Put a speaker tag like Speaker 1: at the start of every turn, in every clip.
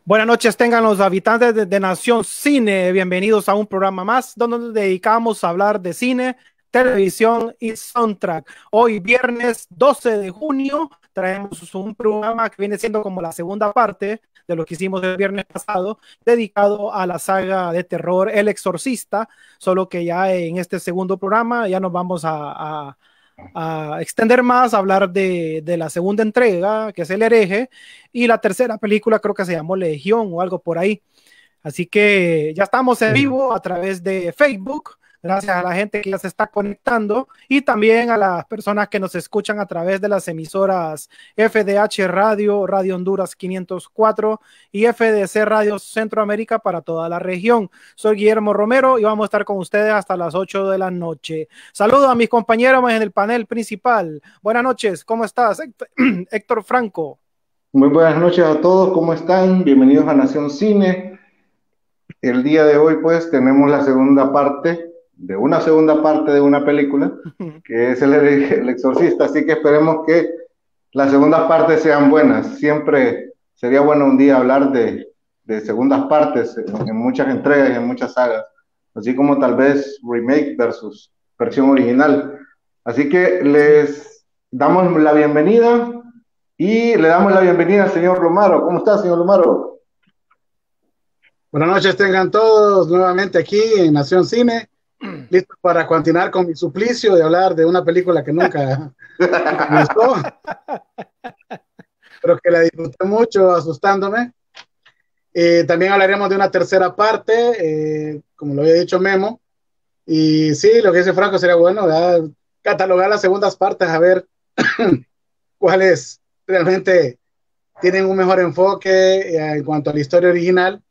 Speaker 1: Buenas noches tengan los habitantes de Nación Cine, bienvenidos a un programa más donde nos dedicamos a hablar de cine, televisión y soundtrack. Hoy viernes 12 de junio traemos un programa que viene siendo como la segunda parte de lo que hicimos el viernes pasado, dedicado a la saga de terror El Exorcista, solo que ya en este segundo programa ya nos vamos a extender más, a hablar de la segunda entrega, que es El Hereje, y la tercera película creo que se llamó Legión o algo por ahí. Así que ya estamos en vivo a través de Facebook. Gracias a la gente que ya se está conectando y también a las personas que nos escuchan a través de las emisoras FDH Radio, Radio Honduras 504 y FDC Radio Centroamérica para toda la región. Soy Guillermo Romero y vamos a estar con ustedes hasta las 8 de la noche. Saludo a mis compañeros en el panel principal. Buenas noches, ¿cómo estás? Héctor Franco.
Speaker 2: Muy buenas noches a todos, ¿cómo están? Bienvenidos a Nación Cine. El día de hoy pues tenemos la segunda parte de una película que es El Exorcista, así que esperemos que las segundas partes sean buenas. Siempre sería bueno un día hablar de segundas partes en muchas entregas y en muchas sagas, así como tal vez remake versus versión original. Así que les damos la bienvenida. Y le damos la bienvenida al señor Lomaro. ¿Cómo está, señor Lomaro?
Speaker 3: Buenas noches, tengan todos nuevamente aquí en Nación Cine, listos para continuar con mi suplicio de hablar de una película que nunca me gustó, pero que la disfruté mucho asustándome. También hablaremos de una tercera parte, como lo había dicho Memo, y sí, lo que dice Franco sería bueno, ¿verdad? Catalogar las segundas partes, a ver cuáles realmente tienen un mejor enfoque en cuanto a la historia original.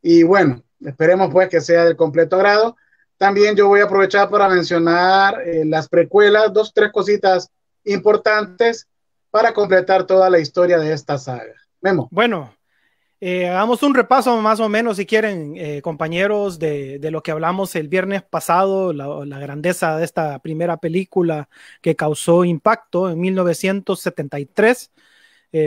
Speaker 3: Y bueno, esperemos pues que sea del completo agrado. También yo voy a aprovechar para mencionar las precuelas, dos, tres cositas importantes para completar toda la historia de esta saga. Memo.
Speaker 1: Bueno, hagamos un repaso más o menos, si quieren, compañeros, de lo que hablamos el viernes pasado, la grandeza de esta primera película que causó impacto en 1973.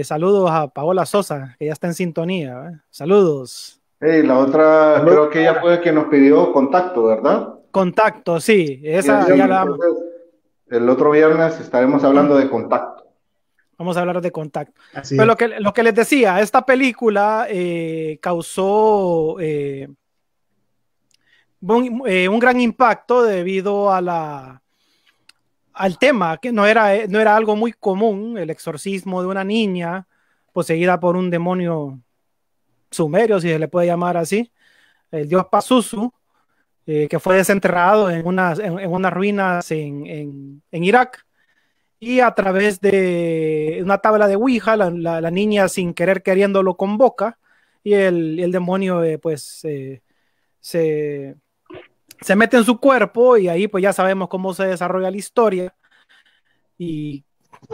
Speaker 1: Saludos a Paola Sosa, que ya está en sintonía. Saludos.
Speaker 2: Hey, la otra,
Speaker 3: Salud.
Speaker 2: creo que ella fue quien nos pidió contacto, ¿verdad?
Speaker 1: Contacto, sí,
Speaker 2: Y
Speaker 1: esa
Speaker 2: así,
Speaker 1: ya la damos.
Speaker 2: entonces, el otro viernes estaremos hablando de contacto.
Speaker 1: Vamos a hablar de Contacto.
Speaker 3: Así
Speaker 1: Pero
Speaker 3: es.
Speaker 1: lo que les decía, esta película causó un gran impacto debido al tema, que no era algo muy común, el exorcismo de una niña poseída por un demonio sumerio, si se le puede llamar así, el dios Pazuzu, que fue desenterrado en unas ruinas en Irak. Y a través de una tabla de Ouija, la niña sin querer queriendo lo convoca y el demonio se, se mete en su cuerpo y ahí pues ya sabemos cómo se desarrolla la historia. ¿Y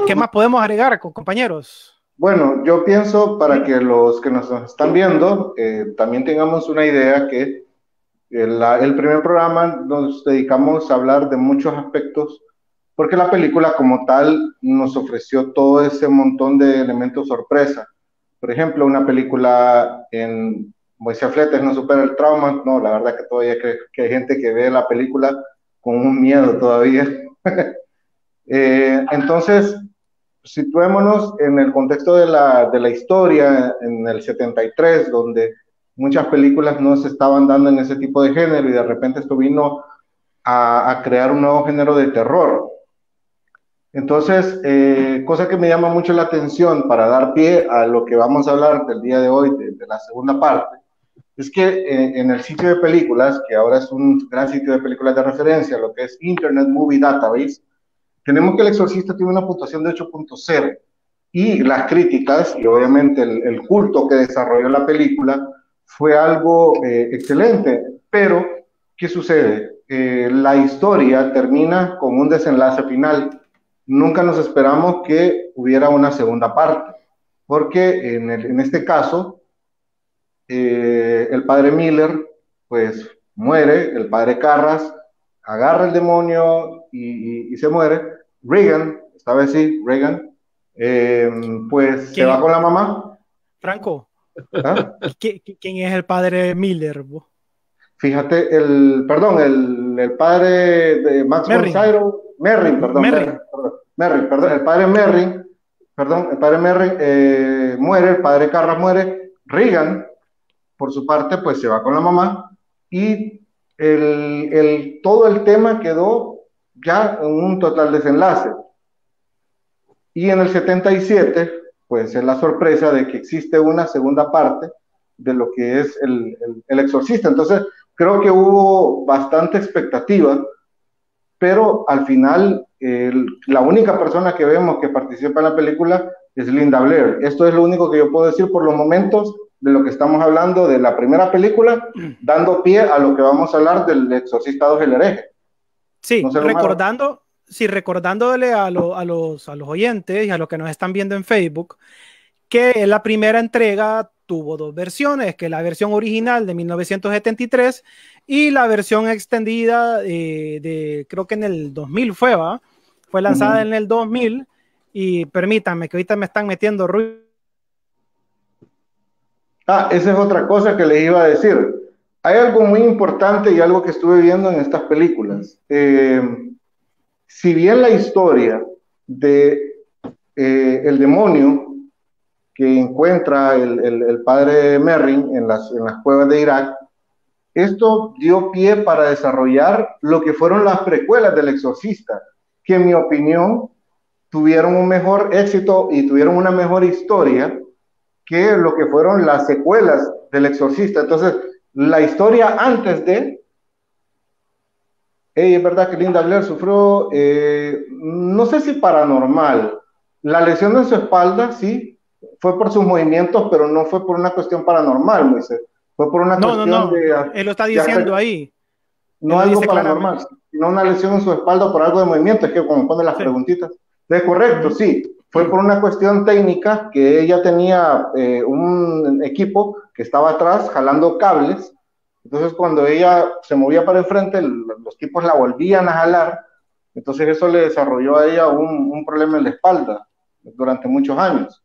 Speaker 1: qué más podemos agregar, compañeros?
Speaker 2: Bueno, yo pienso para que los que nos están viendo también tengamos una idea que el primer programa nos dedicamos a hablar de muchos aspectos, porque la película como tal nos ofreció todo ese montón de elementos sorpresa. Por ejemplo, una película en Moisés Fletes no supera el trauma. No, la verdad que todavía que hay gente que ve la película con un miedo todavía. Entonces, situémonos en el contexto de la historia en el 73, donde muchas películas no se estaban dando en ese tipo de género y de repente esto vino a crear un nuevo género de terror. Entonces, cosa que me llama mucho la atención para dar pie a lo que vamos a hablar del día de hoy, de la segunda parte, es que en el sitio de películas, que ahora es un gran sitio de películas de referencia, lo que es Internet Movie Database, tenemos que El Exorcista tiene una puntuación de 8.0 y las críticas y obviamente el culto que desarrolló la película fue algo excelente, pero ¿qué sucede? La historia termina con un desenlace final. Nunca nos esperamos que hubiera una segunda parte, porque en este caso el padre Miller pues muere, el padre Carras agarra el demonio y se muere. Regan, esta vez sí, Regan, pues se va
Speaker 1: ¿Quién?
Speaker 2: con la mamá.
Speaker 1: Franco.
Speaker 2: ¿Ah?
Speaker 1: ¿Quién es el padre Miller, bo?
Speaker 2: Fíjate, el padre de Max von
Speaker 1: Merrin.
Speaker 2: Sydow, Merrin, perdón,
Speaker 1: Merrin.
Speaker 2: Merrin, perdón,
Speaker 1: Sí.
Speaker 2: el padre Merrin, perdón, el padre Merrin muere, el padre Carras muere, Regan, por su parte, pues se va con la mamá y todo el tema quedó ya en un total desenlace. Y en el 77, pues es la sorpresa de que existe una segunda parte de lo que es el Exorcista. Entonces, creo que hubo bastante expectativa, pero al final la única persona que vemos que participa en la película es Linda Blair. Esto es lo único que yo puedo decir por los momentos de lo que estamos hablando de la primera película, dando pie a lo que vamos a hablar del Exorcista 2, el hereje.
Speaker 1: Sí,
Speaker 2: No sé, Omar.
Speaker 1: recordándole a los oyentes y a los que nos están viendo en Facebook, que la primera entrega tuvo dos versiones, que la versión original de 1973 y la versión extendida creo que en el 2000 fue lanzada en el 2000 y permítanme que ahorita me están metiendo ruido.
Speaker 2: Esa es otra cosa que les iba a decir. Hay algo muy importante y algo que estuve viendo en estas películas. Si bien la historia de el demonio que encuentra el padre Merrin en las cuevas de Irak, esto dio pie para desarrollar lo que fueron las precuelas del Exorcista, que en mi opinión tuvieron un mejor éxito y tuvieron una mejor historia que lo que fueron las secuelas del Exorcista. Entonces, la historia antes de, es verdad que Linda Blair sufrió, no sé si paranormal, la lesión en su espalda, sí, fue por sus movimientos, pero no fue por una cuestión paranormal, Moisés. Fue por una cuestión
Speaker 1: No, él lo está
Speaker 2: de
Speaker 1: diciendo ahí, él
Speaker 2: no
Speaker 1: lo
Speaker 2: algo
Speaker 1: dice
Speaker 2: paranormal,
Speaker 1: claramente.
Speaker 2: sino una lesión en su espalda por algo de movimiento, es que como pone las
Speaker 1: Sí.
Speaker 2: preguntitas. Es correcto, sí, fue por una cuestión técnica que ella tenía un equipo que estaba atrás jalando cables, entonces cuando ella se movía para el frente, los tipos la volvían a jalar, entonces eso le desarrolló a ella un problema en la espalda durante muchos años.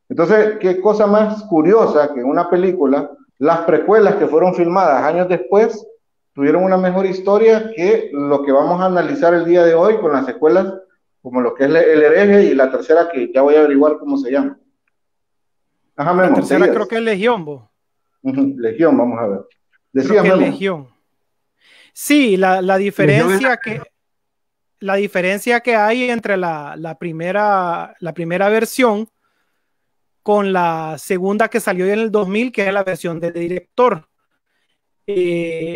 Speaker 2: Entonces, qué cosa más curiosa que en una película, las precuelas que fueron filmadas años después tuvieron una mejor historia que lo que vamos a analizar el día de hoy con las secuelas, como lo que es el hereje y la tercera que ya voy a averiguar cómo se llama. Ajá,
Speaker 1: La
Speaker 2: Memo,
Speaker 1: tercera
Speaker 2: seguías.
Speaker 1: creo que es Legión, bo.
Speaker 2: Legión, vamos a ver.
Speaker 1: Creo
Speaker 2: Decía
Speaker 1: que es
Speaker 2: Memo.
Speaker 1: Legión. Sí, la diferencia que hay entre la primera versión con la segunda que salió en el 2000, que es la versión del director.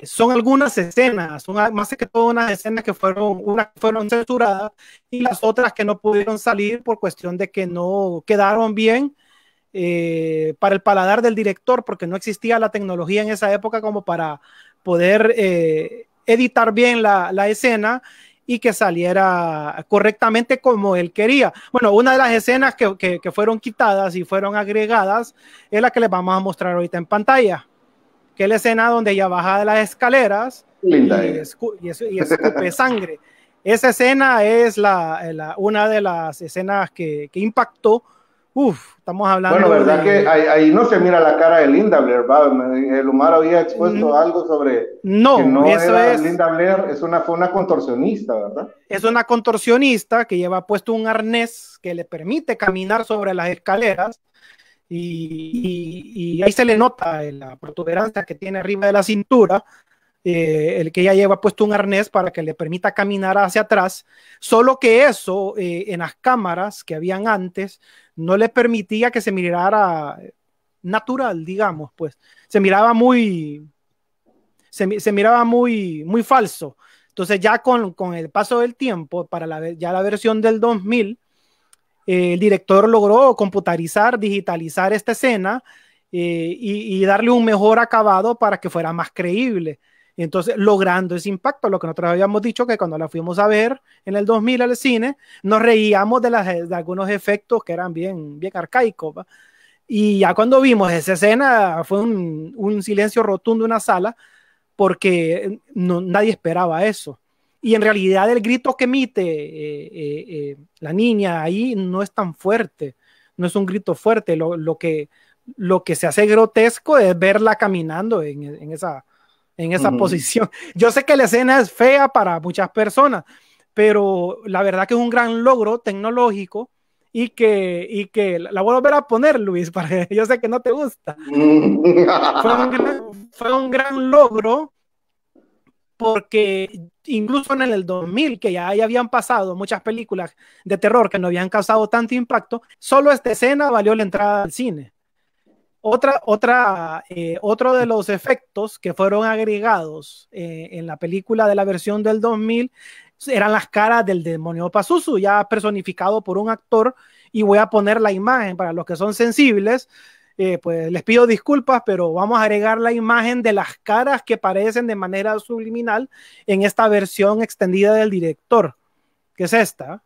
Speaker 1: Son algunas escenas, son más que todo unas escenas que fueron censuradas y las otras que no pudieron salir por cuestión de que no quedaron bien para el paladar del director, porque no existía la tecnología en esa época como para poder editar bien la escena y que saliera correctamente como él quería. Bueno, una de las escenas que fueron quitadas y fueron agregadas es la que les vamos a mostrar ahorita en pantalla, que es la escena donde ella baja de las escaleras
Speaker 2: Linda,
Speaker 1: y escupe sangre. Esa escena es una de las escenas que impactó. Estamos hablando
Speaker 2: bueno, verdad que ahí no se mira la cara de Linda Blair, ¿va? El Omar había expuesto algo sobre que
Speaker 1: No,
Speaker 2: no
Speaker 1: eso
Speaker 2: era
Speaker 1: es.
Speaker 2: Linda Blair, fue una contorsionista, ¿verdad?
Speaker 1: Es una contorsionista que lleva puesto un arnés que le permite caminar sobre las escaleras y ahí se le nota la protuberancia que tiene arriba de la cintura, el que ella lleva puesto un arnés para que le permita caminar hacia atrás, solo que eso en las cámaras que habían antes no le permitía que se mirara natural, digamos, pues se miraba muy muy falso. Entonces ya con el paso del tiempo, para la versión del 2000, el director logró computarizar, digitalizar esta escena y darle un mejor acabado para que fuera más creíble. Entonces, logrando ese impacto, lo que nosotros habíamos dicho que cuando la fuimos a ver en el 2000 al cine, nos reíamos de algunos efectos que eran bien arcaicos, ¿va? Y ya cuando vimos esa escena, fue un silencio rotundo en una sala, porque nadie esperaba eso. Y en realidad el grito que emite la niña ahí no es tan fuerte, no es un grito fuerte. Lo que lo que se hace grotesco es verla caminando en esa posición. Yo sé que la escena es fea para muchas personas, pero la verdad que es un gran logro tecnológico y que la voy a volver a poner, Luis, para yo sé que no te gusta. Fue un gran logro porque incluso en el 2000, que ya habían pasado muchas películas de terror que no habían causado tanto impacto, solo esta escena valió la entrada al cine. Otro de los efectos que fueron agregados en la película de la versión del 2000 eran las caras del demonio Pazuzu, ya personificado por un actor, y voy a poner la imagen para los que son sensibles. Pues les pido disculpas, pero vamos a agregar la imagen de las caras que aparecen de manera subliminal en esta versión extendida del director, que es esta.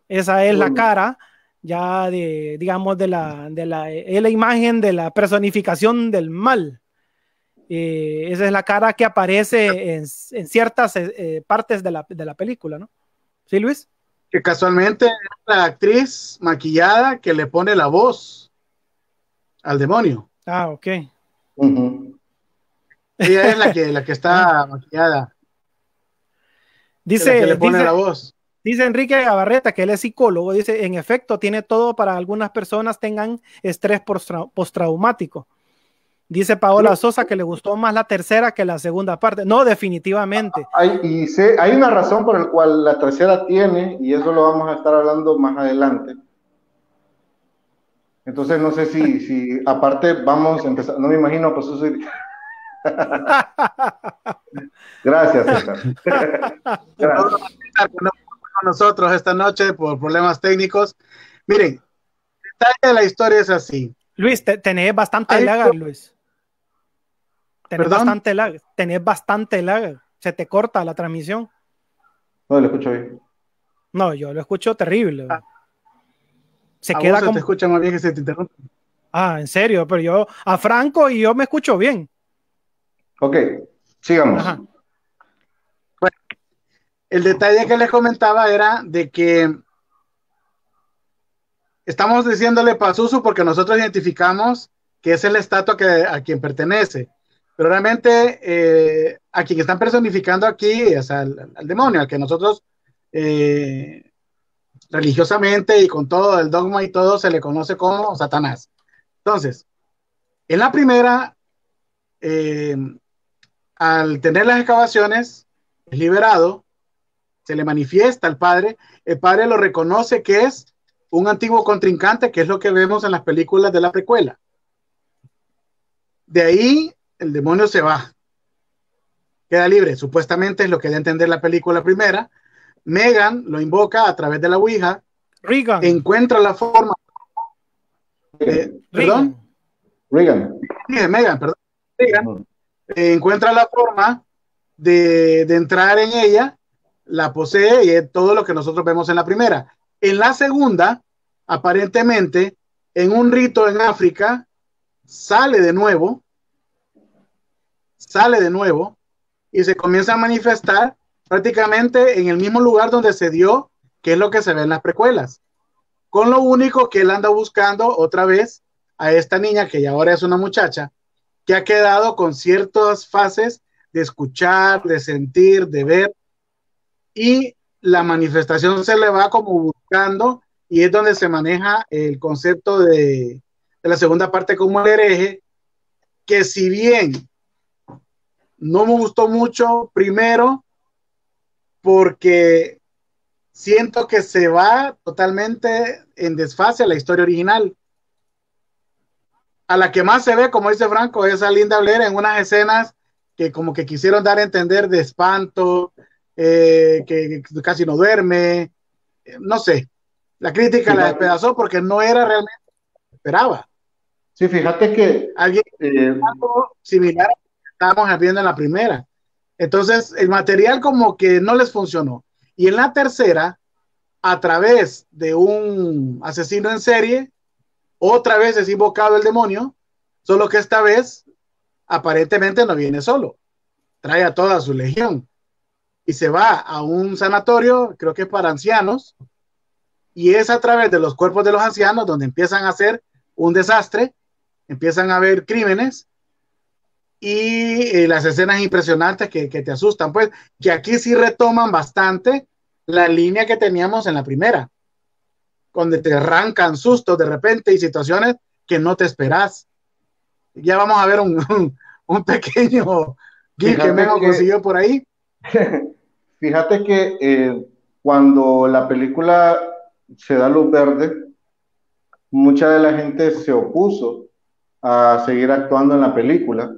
Speaker 1: Esa es la cara ya digamos, de la imagen de la personificación del mal. Esa es la cara que aparece en ciertas partes de la película, ¿no? ¿Sí, Luis?
Speaker 3: Que casualmente es la actriz maquillada que le pone la voz al demonio.
Speaker 1: Ah, ok.
Speaker 3: Ella es la que está maquillada.
Speaker 1: Dice,
Speaker 3: que le pone la voz.
Speaker 1: Dice Enrique Gabarreta, que él es psicólogo, dice, en efecto, tiene todo para algunas personas tengan estrés postraumático. Dice Paola Sosa que le gustó más la tercera que la segunda parte. No, definitivamente.
Speaker 2: Hay una razón por la cual la tercera tiene, y eso lo vamos a estar hablando más adelante. Entonces no sé si aparte vamos a empezar, no me imagino, pues eso sí. Gracias, César.
Speaker 3: Gracias. Con nosotros esta noche por problemas técnicos. Miren, el detalle de la historia es así.
Speaker 1: Luis, tenés bastante lag, Luis. Tenés bastante lag. Se te corta la transmisión.
Speaker 2: No, lo escucho bien.
Speaker 1: No, yo lo escucho terrible.
Speaker 3: Se queda como... te escucha más bien que se te interrumpe.
Speaker 1: Ah, en serio, pero yo a Franco y yo me escucho bien.
Speaker 2: Ok, sigamos.
Speaker 1: Ajá.
Speaker 3: Bueno, el detalle que les comentaba era de que estamos diciéndole Pazuzu porque nosotros identificamos que es la estatua a quien pertenece, pero realmente a quien están personificando aquí es al demonio, al que nosotros religiosamente y con todo el dogma y todo se le conoce como Satanás. Entonces, en la primera, al tener las excavaciones, es liberado, se le manifiesta al padre, el padre lo reconoce que es un antiguo contrincante, que es lo que vemos en las películas de la precuela. De ahí, el demonio se va, queda libre, supuestamente es lo que da a entender la película primera. Megan lo invoca a través de la Ouija,
Speaker 1: Regan.
Speaker 3: encuentra la forma
Speaker 2: Regan.
Speaker 3: Encuentra la forma de entrar en ella, la posee y es todo lo que nosotros vemos en la primera. En la segunda, aparentemente, en un rito en África, sale de nuevo y se comienza a manifestar prácticamente en el mismo lugar donde se dio, que es lo que se ve en las precuelas. Con lo único que él anda buscando otra vez a esta niña, que ya ahora es una muchacha, que ha quedado con ciertas fases de escuchar, de sentir, de ver, y la manifestación se le va como buscando, y es donde se maneja el concepto de la segunda parte como el hereje, que si bien no me gustó mucho primero, porque siento que se va totalmente en desfase a la historia original. A la que más se ve, como dice Franco, es a Linda Blair en unas escenas que como que quisieron dar a entender de espanto, que casi no duerme, no sé. La crítica la despedazó porque no era realmente lo que esperaba.
Speaker 2: Sí, fíjate que
Speaker 3: alguien algo similar a lo que estábamos viendo en la primera. Entonces, el material como que no les funcionó. Y en la tercera, a través de un asesino en serie, otra vez es invocado el demonio, solo que esta vez aparentemente no viene solo, trae a toda su legión y se va a un sanatorio, creo que es para ancianos, y es a través de los cuerpos de los ancianos donde empiezan a hacer un desastre empiezan a haber crímenes y las escenas impresionantes que te asustan, pues, que aquí sí retoman bastante la línea que teníamos en la primera, donde te arrancan sustos de repente y situaciones que no te esperas. Ya vamos a ver un pequeño gif que Memo consiguió por ahí.
Speaker 2: Fíjate que cuando la película se da luz verde, mucha de la gente se opuso a seguir actuando en la película,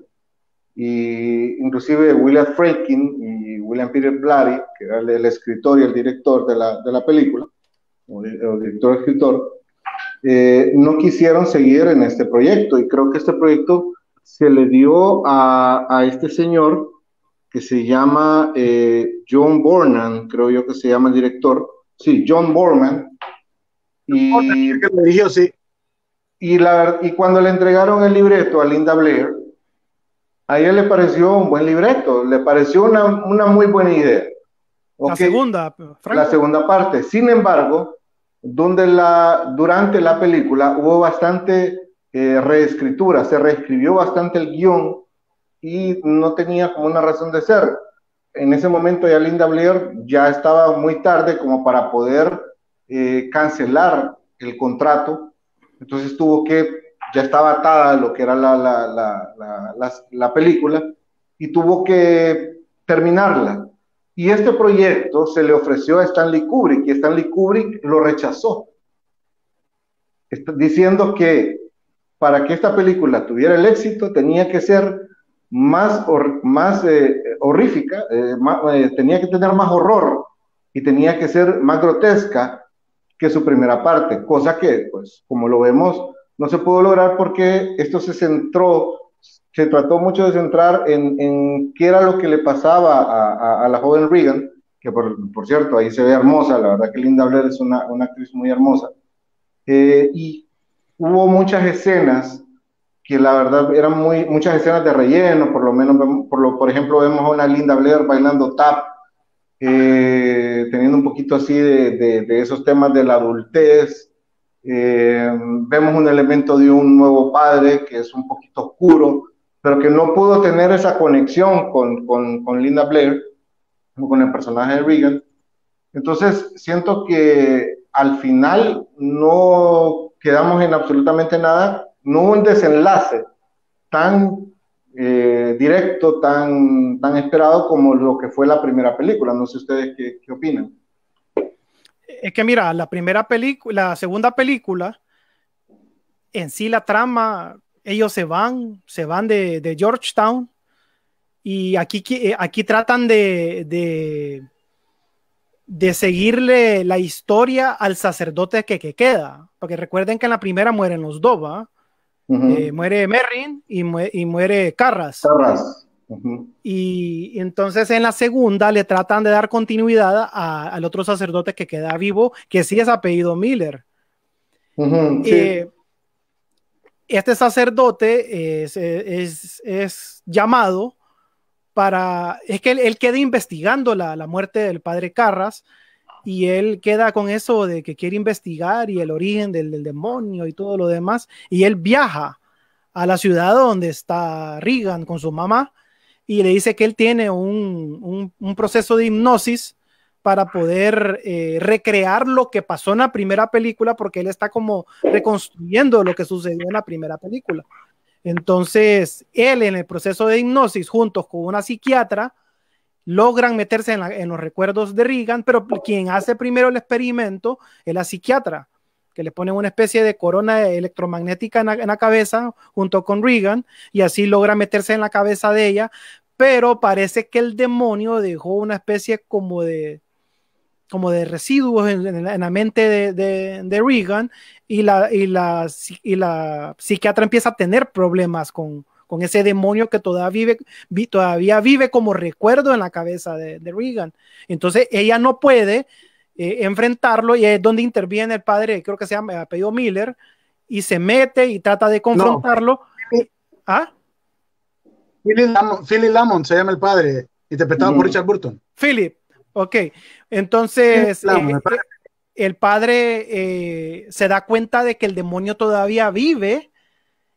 Speaker 2: y inclusive William Friedkin y William Peter Blatty, que era el escritor y el director de la película, o director-escritor, no quisieron seguir en este proyecto, y creo que este proyecto se le dio a este señor que se llama John Borman, creo yo que se llama el director, sí, John Borman, y,
Speaker 3: sí.
Speaker 2: y cuando le entregaron el libreto a Linda Blair, a ella le pareció un buen libreto, le pareció una muy buena idea.
Speaker 1: Okay.
Speaker 2: La segunda parte. Sin embargo, durante la película hubo bastante reescritura, se reescribió bastante el guión y no tenía como una razón de ser. En ese momento ya Linda Blair ya estaba muy tarde como para poder cancelar el contrato, entonces ya estaba atada a lo que era la película y tuvo que terminarla. Y este proyecto se le ofreció a Stanley Kubrick y Stanley Kubrick lo rechazó, diciendo que para que esta película tuviera el éxito tenía que ser más horrífica, tenía que tener más horror y tenía que ser más grotesca que su primera parte, cosa que, pues, como lo vemos, no se pudo lograr porque esto se trató mucho de centrar en qué era lo que le pasaba a la joven Regan, que por cierto, ahí se ve hermosa, la verdad que Linda Blair es una actriz muy hermosa, y hubo muchas escenas que la verdad eran muchas escenas de relleno, por lo menos, por ejemplo, vemos a una Linda Blair bailando tap, teniendo un poquito así de esos temas de la adultez. Vemos un elemento de un nuevo padre que es un poquito oscuro, pero que no pudo tener esa conexión con Linda Blair, con el personaje de Regan. Entonces, siento que al final no quedamos en absolutamente nada, no hubo un desenlace tan directo, tan esperado como lo que fue la primera película. No sé ustedes qué opinan.
Speaker 1: Es que mira, la segunda película, en sí la trama, ellos se van de Georgetown y aquí tratan de seguirle la historia al sacerdote que queda, porque recuerden que en la primera mueren los dos, ¿va? Muere Merrin y muere Carras. Y entonces en la segunda le tratan de dar continuidad al otro sacerdote que queda vivo, que sí es apellido Miller. Sí. Este sacerdote es llamado es que él queda investigando la muerte del padre Carras, y él queda con eso de que quiere investigar y el origen del demonio y todo lo demás, y él viaja a la ciudad donde está Regan con su mamá y le dice que él tiene un proceso de hipnosis para poder recrear lo que pasó en la primera película, porque él está como reconstruyendo lo que sucedió en la primera película. Entonces él, en el proceso de hipnosis juntos con una psiquiatra, logran meterse en los recuerdos de Regan, pero quien hace primero el experimento es la psiquiatra, que le ponen una especie de corona electromagnética en la cabeza junto con Regan, y así logra meterse en la cabeza de ella, pero parece que el demonio dejó una especie como de residuos en la mente de Regan, y la psiquiatra empieza a tener problemas con ese demonio que todavía vive como recuerdo en la cabeza de Regan. Entonces ella no puede enfrentarlo, y es donde interviene el padre, creo que se llama apellido Miller, y se mete y trata de confrontarlo. ¿Ah?
Speaker 3: Philip Lamont se llama el padre, interpretado por Richard Burton.
Speaker 1: Philip, ok. Entonces el padre se da cuenta de que el demonio todavía vive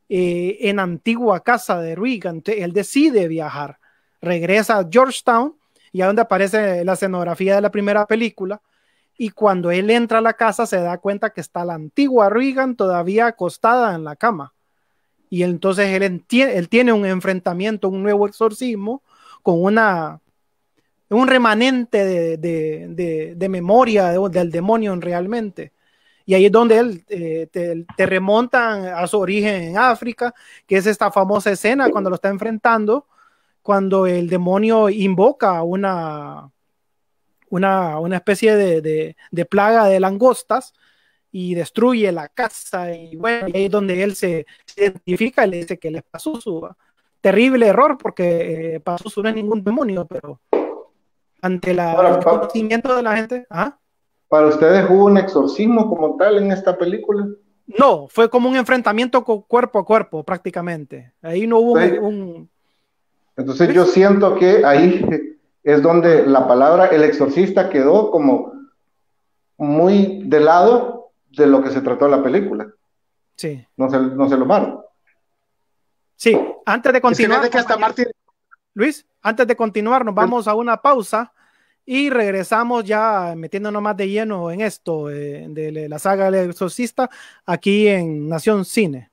Speaker 1: en antigua casa de Regan. Él decide viajar, regresa a Georgetown, y a donde aparece la escenografía de la primera película, y cuando él entra a la casa se da cuenta que está la antigua Regan todavía acostada en la cama, y entonces él tiene un enfrentamiento, un nuevo exorcismo con un remanente de memoria del demonio realmente. Y ahí es donde él te remontan a su origen en África, que es esta famosa escena cuando lo está enfrentando, cuando el demonio invoca una especie de plaga de langostas y destruye la casa. Y bueno, y ahí es donde él se identifica y le dice que le pasó su terrible error, porque pasó no es ningún demonio, pero ante el conocimiento de la gente. ¿Ah?
Speaker 2: ¿Para ustedes hubo un exorcismo como tal en esta película?
Speaker 1: No, fue como un enfrentamiento cuerpo a cuerpo prácticamente. Ahí no hubo
Speaker 2: Entonces yo siento que ahí es donde la palabra el exorcista quedó como muy de lado de lo que se trató la película.
Speaker 1: Sí.
Speaker 2: No se lo malo.
Speaker 1: Sí, antes de continuar,
Speaker 3: que hasta Martín...
Speaker 1: Luis, antes de continuar, nos vamos a una pausa y regresamos ya metiéndonos más de lleno en esto de la saga del exorcista aquí en Nación Cine.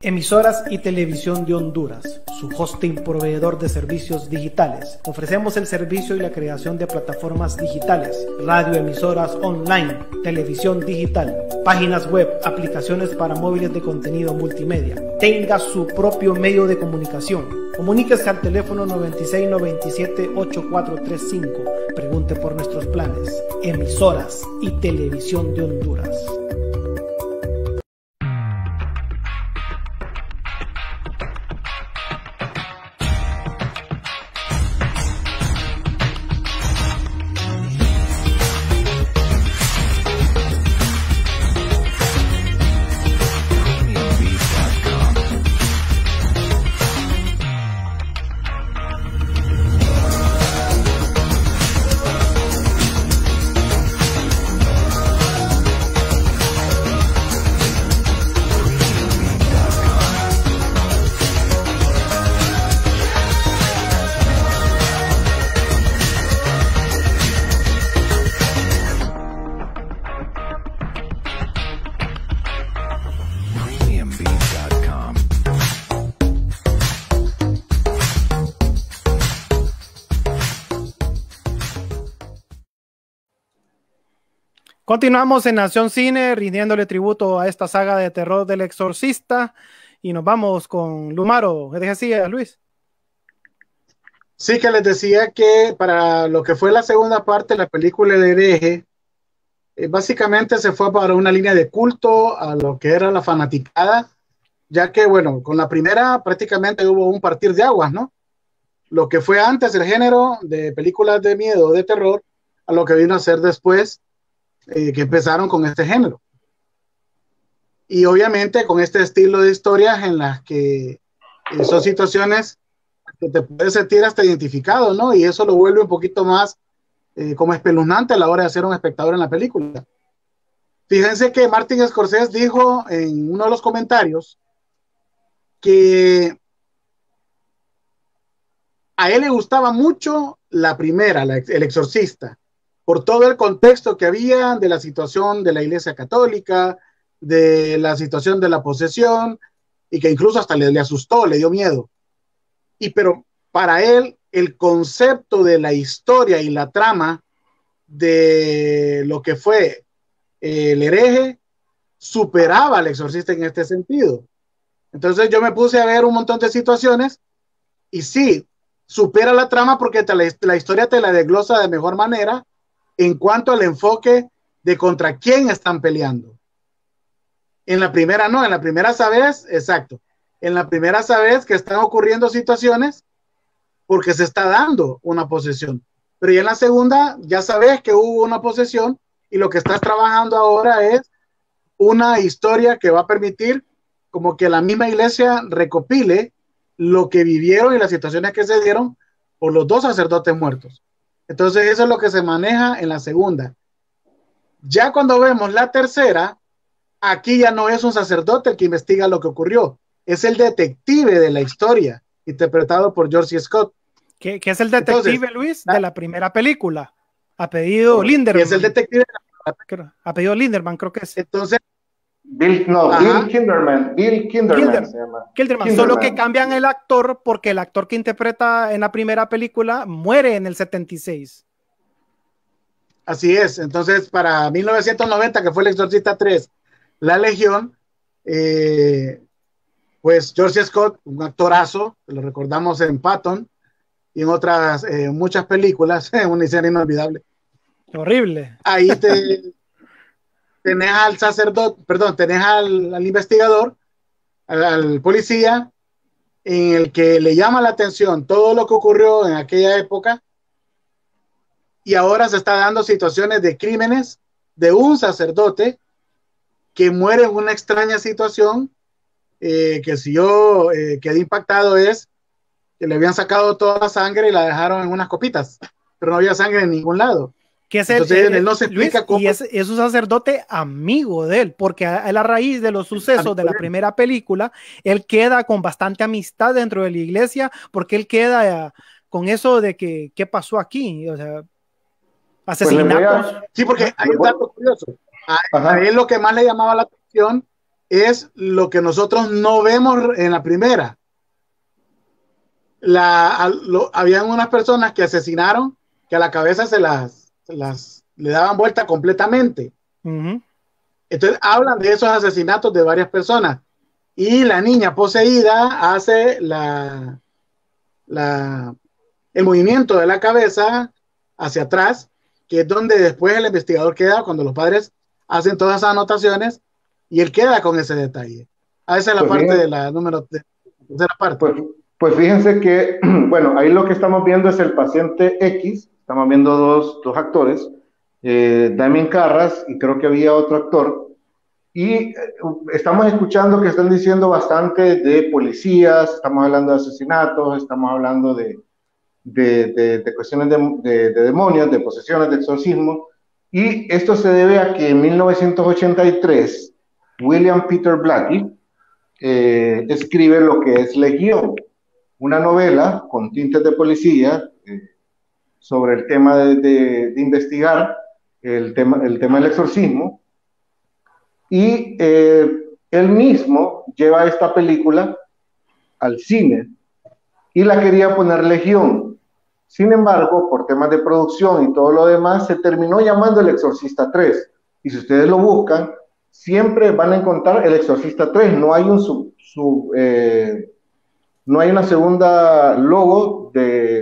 Speaker 1: Emisoras y Televisión de Honduras, su hosting proveedor de servicios digitales. Ofrecemos el servicio y la creación de plataformas digitales, radioemisoras online, televisión digital, páginas web, aplicaciones para móviles de contenido multimedia. Tenga su propio medio de comunicación. Comuníquese al teléfono 9697-8435. Pregunte por nuestros planes. Emisoras y Televisión de Honduras. Continuamos en Nación Cine, rindiéndole tributo a esta saga de terror del exorcista, y nos vamos con Lumaro. ¿Qué decías, Luis?
Speaker 3: Sí, que les decía que para lo que fue la segunda parte de la película El Hereje, básicamente se fue para una línea de culto a lo que era la fanaticada, ya que, bueno, con la primera prácticamente hubo un partir de aguas, ¿no? Lo que fue antes el género de películas de miedo, de terror, a lo que vino a ser después, que empezaron con este género. Y obviamente con este estilo de historias en las que son situaciones que te puedes sentir hasta identificado, ¿no? Y eso lo vuelve un poquito más como espeluznante a la hora de ser un espectador en la película. Fíjense que Martin Scorsese dijo en uno de los comentarios que a él le gustaba mucho la primera, El Exorcista, por todo el contexto que había de la situación de la Iglesia Católica, de la situación de la posesión, y que incluso hasta le asustó, le dio miedo. Pero para él, el concepto de la historia y la trama de lo que fue El Hereje superaba al Exorcista en este sentido. Entonces yo me puse a ver un montón de situaciones y sí, supera la trama porque la historia te la desglosa de mejor manera en cuanto al enfoque de contra quién están peleando. En la primera no, en la primera sabes, exacto, en la primera sabes que están ocurriendo situaciones porque se está dando una posesión, pero ya en la segunda ya sabes que hubo una posesión y lo que estás trabajando ahora es una historia que va a permitir como que la misma iglesia recopile lo que vivieron y las situaciones que se dieron por los dos sacerdotes muertos. Entonces eso es lo que se maneja en la segunda. Ya cuando vemos la tercera, aquí ya no es un sacerdote el que investiga lo que ocurrió, es el detective de la historia, interpretado por George Scott.
Speaker 1: Que es el detective, entonces, Luis, de la primera película. Apellido Linderman.
Speaker 3: Es el detective
Speaker 1: apellido Linderman, creo que es.
Speaker 3: Entonces,
Speaker 2: Bill Kinderman se llama.
Speaker 1: Kinderman, solo que cambian el actor porque el actor que interpreta en la primera película muere en el 76.
Speaker 3: Así es, entonces para 1990, que fue El Exorcista 3, La Legión, pues George Scott, un actorazo, lo recordamos en Patton y en otras muchas películas, una escena inolvidable.
Speaker 1: Horrible.
Speaker 3: Ahí tenés al sacerdote, perdón, tenés al investigador, al policía, en el que le llama la atención todo lo que ocurrió en aquella época, y ahora se está dando situaciones de crímenes de un sacerdote que muere en una extraña situación, que si yo quedé impactado es que le habían sacado toda la sangre y la dejaron en unas copitas, pero no había sangre en ningún lado.
Speaker 1: Que es él no se explica Luis, cómo. Y es un sacerdote amigo de él, porque a la raíz de los sucesos de la primera película, él queda con bastante amistad dentro de la iglesia, porque él queda con eso de que qué pasó aquí, o sea, asesinatos.
Speaker 3: Pues sí, porque hay un dato curioso. A él lo que más le llamaba la atención es lo que nosotros no vemos en la primera. Habían unas personas que asesinaron, que a la cabeza le daban vuelta completamente. Entonces hablan de esos asesinatos de varias personas, y la niña poseída hace el movimiento de la cabeza hacia atrás, que es donde después el investigador queda cuando los padres hacen todas esas anotaciones, y él queda con ese detalle. Esa es la parte de la tercera parte.
Speaker 2: Pues fíjense que, bueno, ahí lo que estamos viendo es el paciente X. Estamos viendo dos actores, Damien Carras, y creo que había otro actor, y estamos escuchando que están diciendo bastante de policías, estamos hablando de asesinatos, estamos hablando de cuestiones de demonios, de posesiones, de exorcismo, y esto se debe a que en 1983 William Peter Blatty escribe lo que es Legión, una novela con tintes de policía, sobre el tema de investigar el tema del exorcismo, y él mismo lleva esta película al cine y la quería poner Legión. Sin embargo, por temas de producción y todo lo demás, se terminó llamando El Exorcista 3, y si ustedes lo buscan, siempre van a encontrar El Exorcista 3, no hay no hay una segunda logo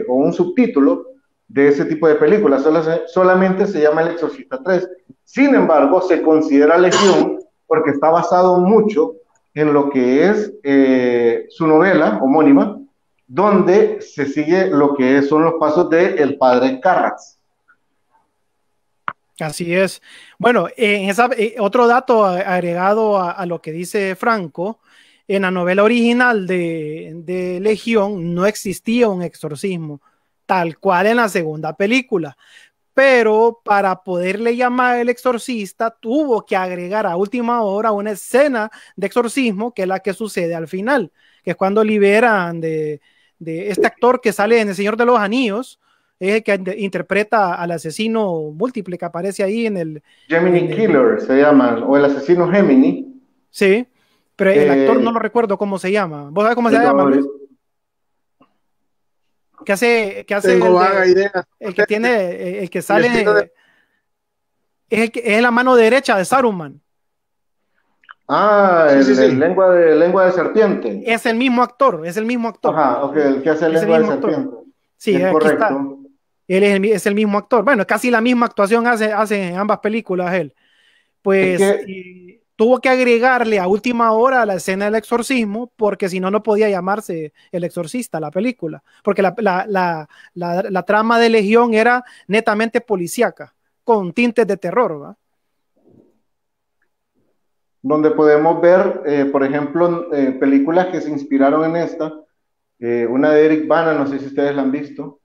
Speaker 2: o un subtítulo de ese tipo de películas, solamente se llama El Exorcista 3. Sin embargo, se considera Legión porque está basado mucho en lo que es su novela homónima, donde se sigue lo que son los pasos del padre Carras.
Speaker 1: Así es. Bueno, otro dato agregado a lo que dice Franco, en la novela original de Legión no existía un exorcismo, tal cual en la segunda película, pero para poderle llamar El Exorcista tuvo que agregar a última hora una escena de exorcismo, que es la que sucede al final, que es cuando liberan de este actor que sale en El Señor de los Anillos, es el que interpreta al asesino múltiple que aparece ahí en el
Speaker 2: Gemini Killer se llama, o el asesino Gemini.
Speaker 1: Sí, pero el actor no lo recuerdo cómo se llama. ¿Vos sabés cómo se llama, Luis? ¿Qué hace el que tiene, el que sale, es la mano derecha de Saruman?
Speaker 2: El lengua de serpiente.
Speaker 1: Es el mismo actor,
Speaker 2: Ajá, ok, el que hace lengua de serpiente.
Speaker 1: Sí, es correcto. Él es el mismo actor. Bueno, casi la misma actuación hace en ambas películas él. Pues tuvo que agregarle a última hora la escena del exorcismo, porque si no, no podía llamarse El Exorcista, la película. Porque la trama de Legión era netamente policíaca, con tintes de terror, ¿va?
Speaker 2: Donde podemos ver, por ejemplo, películas que se inspiraron en esta. Una de Eric Bana, no sé si ustedes la han visto.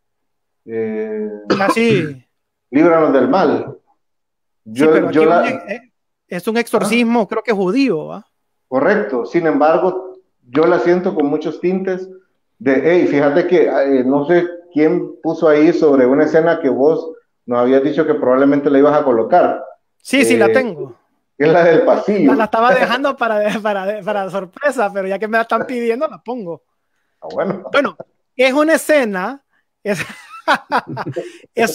Speaker 1: Sí.
Speaker 2: Líbranos del mal.
Speaker 1: Es un exorcismo, creo que judío, ¿va?
Speaker 2: Correcto. Sin embargo, yo la siento con muchos tintes de, hey, fíjate que no sé quién puso ahí sobre una escena que vos nos habías dicho que probablemente la ibas a colocar.
Speaker 1: Sí, la tengo.
Speaker 2: Es la del pasillo.
Speaker 1: La estaba dejando para sorpresa, pero ya que me la están pidiendo, la pongo.
Speaker 2: Bueno,
Speaker 1: es una escena, es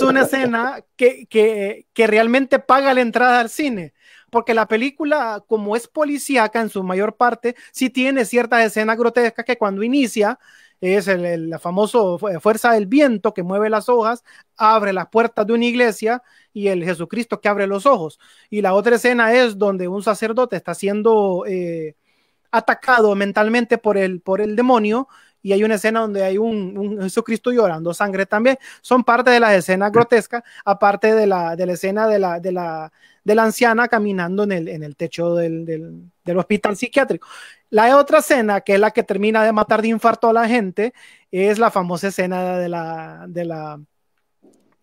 Speaker 1: una escena que realmente paga la entrada al cine, porque la película, como es policíaca en su mayor parte, sí tiene ciertas escenas grotescas que cuando inicia es la famoso fuerza del viento que mueve las hojas, abre las puertas de una iglesia y el Jesucristo que abre los ojos. Y la otra escena es donde un sacerdote está siendo atacado mentalmente por el demonio, y hay una escena donde hay un Jesucristo llorando sangre también. Son parte de las escenas grotescas, aparte de la escena de la anciana caminando en el techo del hospital psiquiátrico. La otra escena, que es la que termina de matar de infarto a la gente, es la famosa escena de la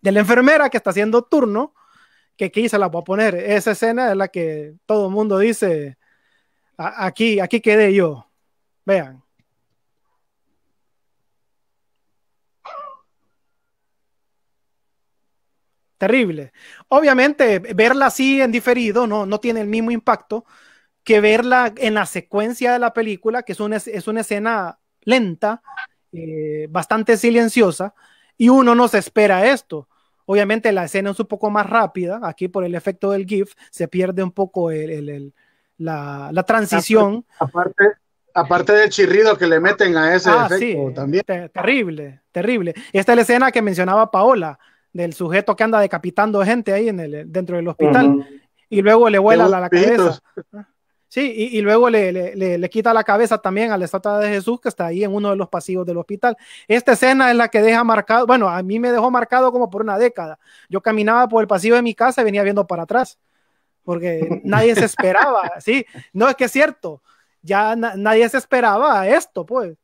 Speaker 1: enfermera que está haciendo turno, que aquí se la voy a poner. Esa escena es la que todo el mundo dice, aquí quedé yo. Vean. Terrible. Obviamente, verla así en diferido no tiene el mismo impacto que verla en la secuencia de la película, que es una escena lenta, bastante silenciosa, y uno no se espera esto. Obviamente la escena es un poco más rápida, aquí por el efecto del GIF se pierde un poco la transición.
Speaker 3: Aparte del chirrido que le meten a ese efecto, sí, también.
Speaker 1: Terrible. Esta es la escena que mencionaba Paola, del sujeto que anda decapitando gente ahí dentro del hospital, y luego le vuela la cabeza. Sí, y luego le quita la cabeza también a la estatua de Jesús que está ahí en uno de los pasillos del hospital. Esta escena es la que deja marcado, bueno, a mí me dejó marcado como por una década. Yo caminaba por el pasillo de mi casa y venía viendo para atrás, porque nadie se esperaba, sí, no, es que es cierto, ya nadie se esperaba esto, pues.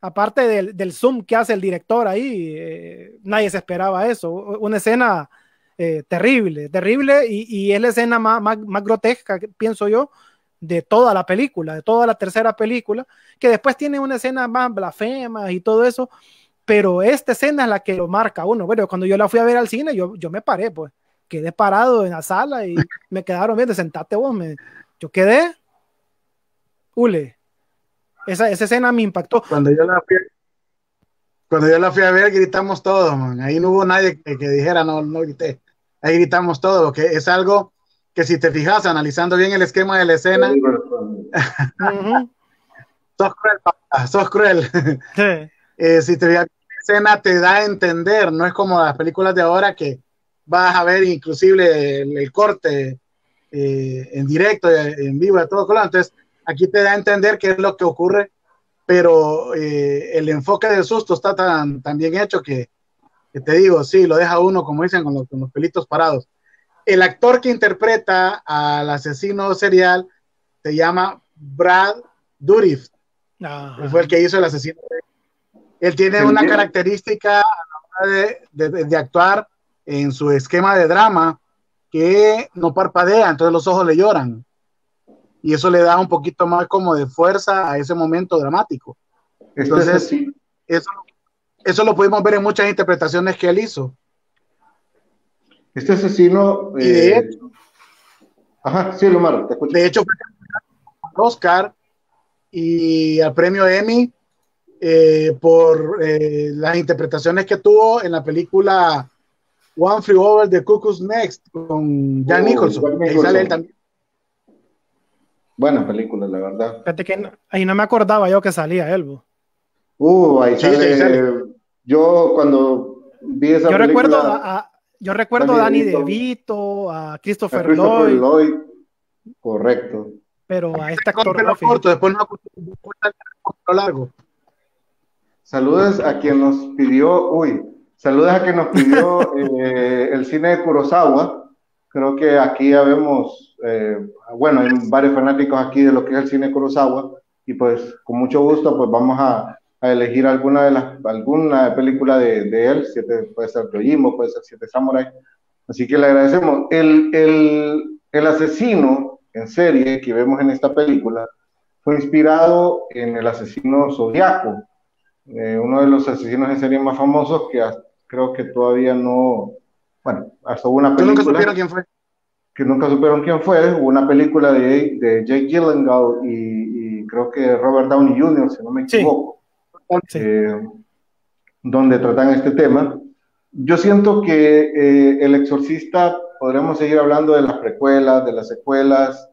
Speaker 1: Aparte del zoom que hace el director ahí, nadie se esperaba eso. Una escena terrible, y es la escena más grotesca, pienso yo, de toda la película, de toda la tercera película, que después tiene una escena más blasfema y todo eso, pero esta escena es la que lo marca uno. Bueno, cuando yo la fui a ver al cine, yo me paré, pues, quedé parado en la sala y me quedaron viendo, sentate vos, yo quedé, esa escena me impactó.
Speaker 3: Cuando yo la fui a ver, gritamos todos, man. Ahí no hubo nadie que dijera no grité. Ahí gritamos todos, porque es algo que, si te fijas, analizando bien el esquema de la escena, sos cruel, papá, sos cruel. Sí. Si te fijas, la escena te da a entender, no es como las películas de ahora que vas a ver inclusive el corte en directo, en vivo, de todo color. Entonces, aquí te da a entender qué es lo que ocurre, pero el enfoque del susto está tan bien hecho que te digo, sí, lo deja uno, como dicen, con los pelitos parados. El actor que interpreta al asesino serial se llama Brad Dourif. Fue el que hizo el asesino. Él tiene una característica a la hora de actuar en su esquema de drama, que no parpadea, entonces los ojos le lloran. Y eso le da un poquito más como de fuerza a ese momento dramático. Entonces, eso lo pudimos ver en muchas interpretaciones que él hizo.
Speaker 2: Este asesino...
Speaker 3: Y de hecho,
Speaker 2: ajá, sí, Lomar, te escucho.
Speaker 3: De hecho, fue al Oscar y al premio Emmy por las interpretaciones que tuvo en la película One Flew Over the Cuckoo's Nest con Jack Nicholson. Ahí sale él también.
Speaker 2: Buena película, la verdad.
Speaker 1: Fíjate que ahí no me acordaba yo que salía él.
Speaker 2: Ahí sale. Yo cuando vi esa película...
Speaker 1: Yo recuerdo a Danny DeVito, a Christopher Lloyd.
Speaker 2: Correcto.
Speaker 1: Pero a este actor
Speaker 3: corto, después no largo.
Speaker 2: Saludos a quien nos pidió, el cine de Kurosawa. Creo que aquí habemos, hay varios fanáticos aquí de lo que es el cine de Kurosawa, y pues con mucho gusto pues vamos a elegir alguna película de él, puede ser Yojimbo, puede ser Siete Samurai, así que le agradecemos. el asesino en serie que vemos en esta película fue inspirado en el asesino Zodiaco, uno de los asesinos en serie más famosos que creo que todavía no, bueno, hasta hubo una película.
Speaker 3: ¿Nunca supieron quién fue?
Speaker 2: Que nunca supieron quién fue, hubo una película de Jake Gyllenhaal y creo que Robert Downey Jr., si no me equivoco,
Speaker 1: Sí.
Speaker 2: donde tratan este tema. Yo siento que El Exorcista, podremos seguir hablando de las precuelas, de las secuelas,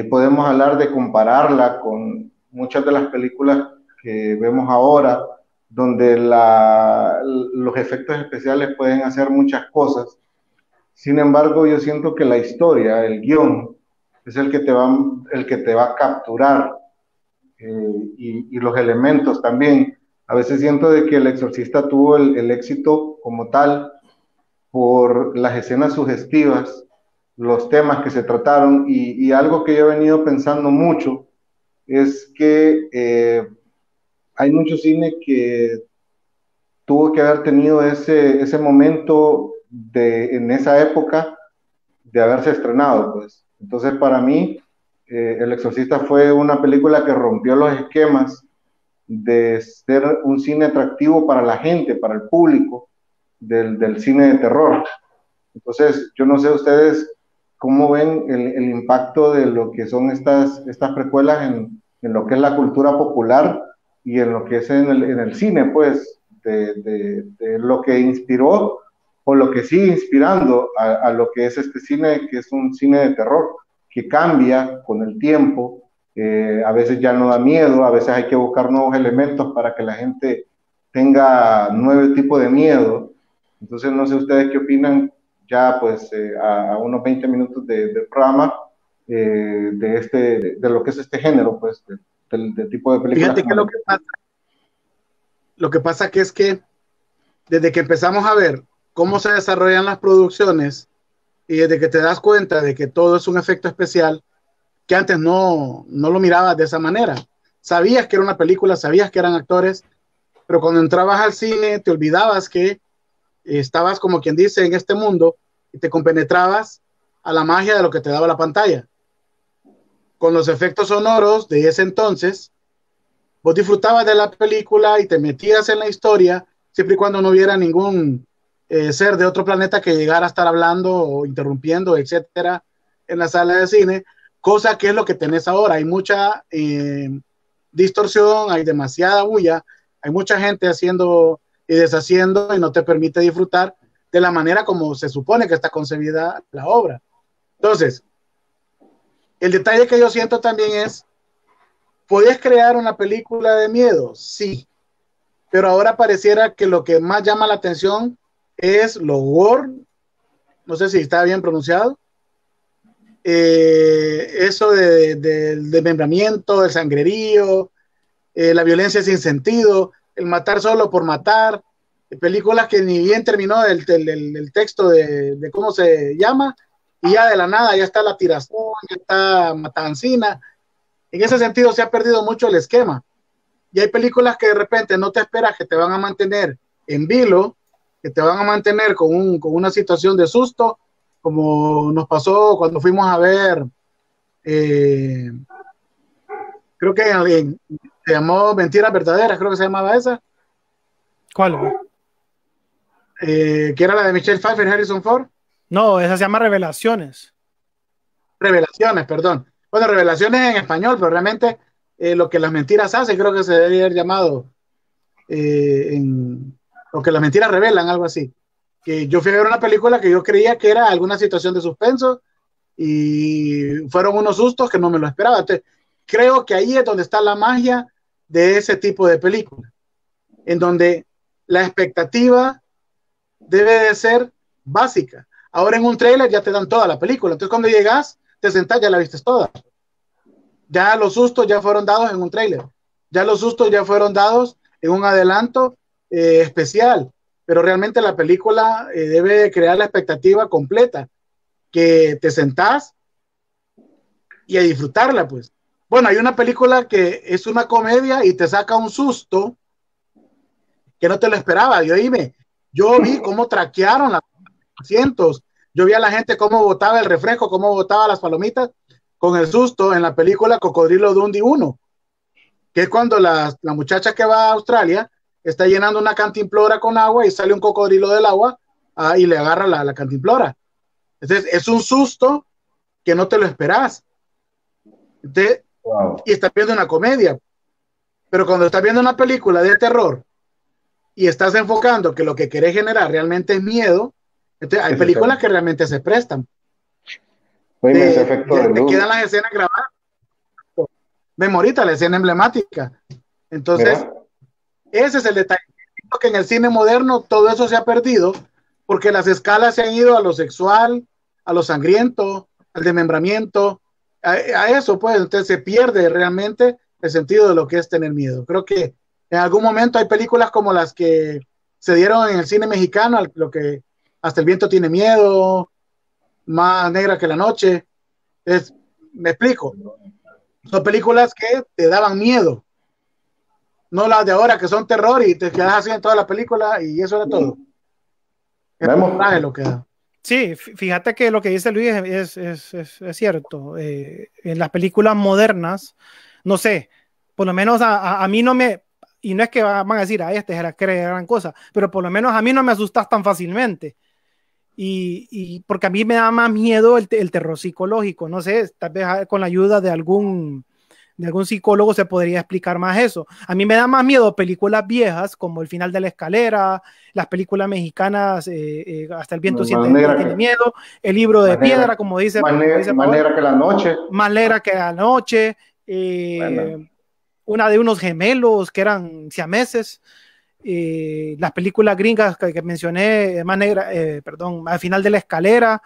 Speaker 2: podemos hablar de compararla con muchas de las películas que vemos ahora, donde los efectos especiales pueden hacer muchas cosas. Sin embargo, yo siento que la historia, el guión, es el que te va a capturar, y los elementos también. A veces siento de que El Exorcista tuvo el éxito como tal por las escenas sugestivas, los temas que se trataron, y algo que yo he venido pensando mucho es que hay mucho cine que tuvo que haber tenido ese momento en esa época de haberse estrenado, pues. Entonces, para mí, El Exorcista fue una película que rompió los esquemas de ser un cine atractivo para la gente, para el público del cine de terror. Entonces, yo no sé ustedes cómo ven el impacto de lo que son estas precuelas en lo que es la cultura popular y en lo que es en el cine, pues, de lo que inspiró o lo que sigue inspirando a lo que es este cine, que es un cine de terror, que cambia con el tiempo, a veces ya no da miedo, a veces hay que buscar nuevos elementos para que la gente tenga nuevo tipo de miedo. Entonces, no sé ustedes qué opinan, ya pues a unos 20 minutos del programa, de lo que es este género, pues, del tipo de películas.
Speaker 3: Fíjate que lo que pasa que es que desde que empezamos a ver cómo se desarrollan las producciones y desde que te das cuenta de que todo es un efecto especial, que antes no lo mirabas de esa manera. Sabías que era una película, sabías que eran actores, pero cuando entrabas al cine te olvidabas que estabas, como quien dice, en este mundo y te compenetrabas a la magia de lo que te daba la pantalla. Con los efectos sonoros de ese entonces, vos disfrutabas de la película y te metías en la historia, siempre y cuando no hubiera ningún ser de otro planeta que llegara a estar hablando o interrumpiendo, etcétera, en la sala de cine, cosa que es lo que tenés ahora. Hay mucha distorsión, hay demasiada bulla, hay mucha gente haciendo y deshaciendo y no te permite disfrutar de la manera como se supone que está concebida la obra. Entonces, el detalle que yo siento también es, ¿podías crear una película de miedo? Sí, pero ahora pareciera que lo que más llama la atención es lo gore, no sé si está bien pronunciado, eso del desmembramiento, el sangrerío, la violencia sin sentido, el matar solo por matar, películas que ni bien terminó el texto de cómo se llama, y ya de la nada ya está la tirazón, ya está matancina. En ese sentido se ha perdido mucho el esquema. Y hay películas que de repente no te esperas, que te van a mantener en vilo, que te van a mantener con una situación de susto, como nos pasó cuando fuimos a ver, creo que se llamó Mentiras Verdaderas, creo que se llamaba esa.
Speaker 1: ¿Cuál?
Speaker 3: Que era la de Michelle Pfeiffer y Harrison Ford.
Speaker 1: No, esa se llama Revelaciones.
Speaker 3: Revelaciones, perdón. Bueno, Revelaciones en español, pero realmente lo que las mentiras hacen, creo que se debería haber llamado lo que las mentiras revelan, algo así. Que yo fui a ver una película que yo creía que era alguna situación de suspenso y fueron unos sustos que no me lo esperaba. Entonces, creo que ahí es donde está la magia de ese tipo de película, en donde la expectativa debe de ser básica. Ahora en un trailer ya te dan toda la película, entonces cuando llegas, te sentás, ya la viste toda. Ya los sustos ya fueron dados en un trailer, ya los sustos ya fueron dados en un adelanto especial, pero realmente la película debe crear la expectativa completa, que te sentás y a disfrutarla, pues. Bueno, hay una película que es una comedia y te saca un susto que no te lo esperaba. Yo vi cómo traquearon los asientos, Yo vi a la gente cómo botaba el refresco, cómo botaba las palomitas con el susto en la película Cocodrilo Dundee 1, que es cuando la muchacha que va a Australia está llenando una cantimplora con agua y sale un cocodrilo del agua y le agarra la cantimplora. Entonces, es un susto que no te lo esperás. Entonces,
Speaker 2: Wow.
Speaker 3: y estás viendo una comedia. Pero cuando estás viendo una película de terror y estás enfocando que lo que querés generar realmente es miedo, entonces hay películas que realmente se prestan.
Speaker 2: Oye, ese efecto de
Speaker 3: Te
Speaker 2: luz.
Speaker 3: quedan las escenas grabadas. Memorita, la escena emblemática. Entonces,
Speaker 2: Mira,
Speaker 3: ese es el detalle. Que en el cine moderno todo eso se ha perdido porque las escalas se han ido a lo sexual, a lo sangriento, al desmembramiento, a eso, pues, entonces se pierde realmente el sentido de lo que es tener miedo. Creo que en algún momento hay películas como las que se dieron en el cine mexicano, lo que Hasta el viento tiene miedo, Más negra que la noche. Me explico, son películas que te daban miedo, no las de ahora que son terror y te quedas así en toda la película y eso era todo. Es
Speaker 2: vemos.
Speaker 3: lo que da.
Speaker 1: Sí, fíjate que lo que dice Luis es cierto. En las películas modernas, no sé, por lo menos a mí no me, y no es que van a decir, este es la gran cosa, pero por lo menos a mí no me asustas tan fácilmente. Y porque a mí me da más miedo el terror psicológico, no sé, tal vez con la ayuda de algún psicólogo se podría explicar más eso. A mí me da más miedo películas viejas como El final de la escalera, las películas mexicanas, Hasta el viento tiene miedo, El libro de piedra, como dice
Speaker 2: Más negra que la noche.
Speaker 1: Más negra que la noche,
Speaker 2: Bueno.
Speaker 1: una de unos gemelos que eran siameses. Las películas gringas que mencioné, Más negra, perdón, Al final de la escalera,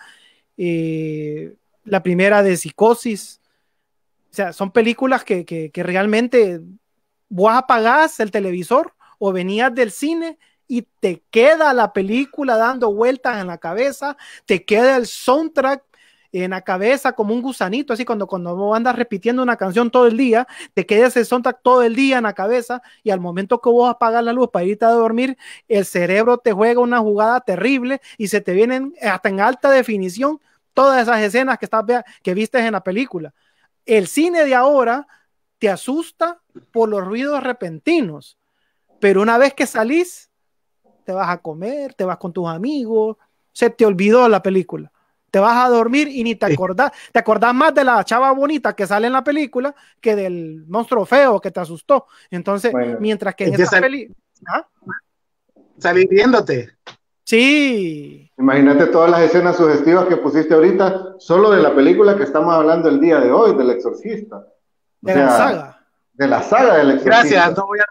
Speaker 1: la primera de Psicosis. O sea, son películas que realmente vos apagás el televisor o venías del cine y te queda la película dando vueltas en la cabeza, te queda el soundtrack en la cabeza como un gusanito, así cuando vos andas repitiendo una canción todo el día, te queda ese soundtrack todo el día en la cabeza y al momento que vos apagas la luz para irte a dormir, el cerebro te juega una jugada terrible y se te vienen hasta en alta definición todas esas escenas que viste en la película. El cine de ahora te asusta por los ruidos repentinos, pero una vez que salís, te vas a comer, te vas con tus amigos, se te olvidó la película. Te vas a dormir y ni te acordás más de la chava bonita que sale en la película que del monstruo feo que te asustó. Entonces, bueno, mientras que en esa película... ¿Ah?
Speaker 3: Salir viéndote.
Speaker 1: Sí.
Speaker 2: Imagínate todas las escenas sugestivas que pusiste ahorita, solo de la película que estamos hablando el día de hoy, del Exorcista.
Speaker 1: De la saga.
Speaker 2: De la saga del Exorcista.
Speaker 3: Gracias, no voy a...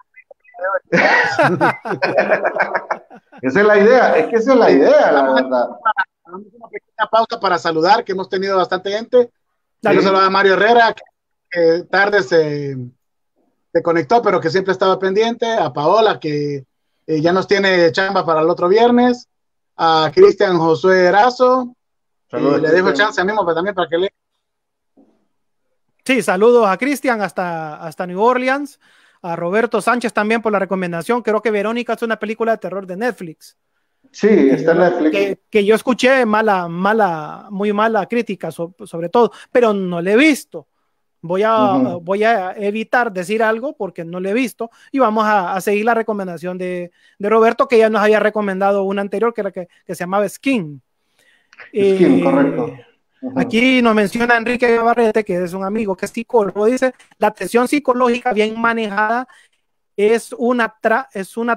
Speaker 2: Esa es la idea, es que esa es la idea, la verdad.
Speaker 3: Vamos a una pequeña pausa para saludar, que hemos tenido bastante gente. Saludos a Mario Herrera, que tarde se conectó, pero que siempre estaba pendiente. A Paola, que ya nos tiene chamba para el otro viernes. A Cristian Josué Erazo. Le dejo chance a mismo, pero también para que le...
Speaker 1: Sí, saludos a Cristian hasta New Orleans. A Roberto Sánchez también por la recomendación. Creo que Verónica es una película de terror de Netflix.
Speaker 2: Sí, está en Netflix.
Speaker 1: Que yo escuché muy mala crítica sobre todo, pero no la he visto. Voy a evitar decir algo porque no lo he visto y vamos a seguir la recomendación de Roberto, que ya nos había recomendado una anterior que se llamaba Skin.
Speaker 2: Skin, correcto.
Speaker 1: Aquí nos menciona Enrique Barrete, que es un amigo que es psicólogo, dice: la tensión psicológica bien manejada es una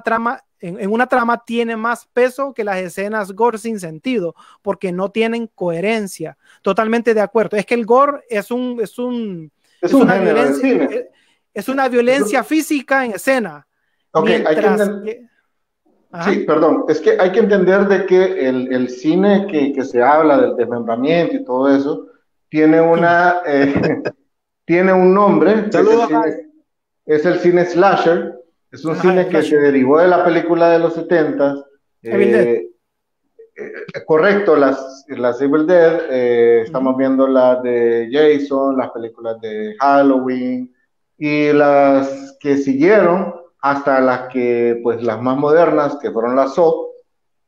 Speaker 1: trama. En una trama tiene más peso que las escenas gore sin sentido, porque no tienen coherencia. Totalmente de acuerdo. Es que el gore es una violencia física en escena.
Speaker 2: Okay, sí, perdón. Es que hay que entender de que el cine que se habla del desmembramiento y todo eso tiene tiene un nombre. Es el cine slasher. Es un cine que se derivó de la película de los 70. Correcto, las Evil Dead. Estamos viendo las de Jason, las películas de Halloween y las que siguieron hasta las que, pues las más modernas, que fueron las Saw.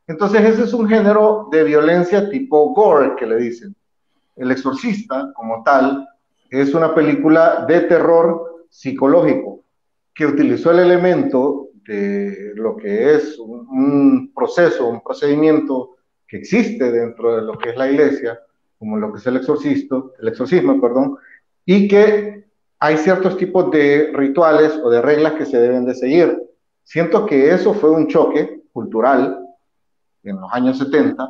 Speaker 2: Entonces ese es un género de violencia tipo gore, que le dicen. El Exorcista, como tal, es una película de terror psicológico que utilizó el elemento de lo que es un proceso, un procedimiento que existe dentro de lo que es la iglesia, como lo que es el exorcismo, perdón, y que hay ciertos tipos de rituales o de reglas que se deben de seguir. Siento que eso fue un choque cultural en los años 70,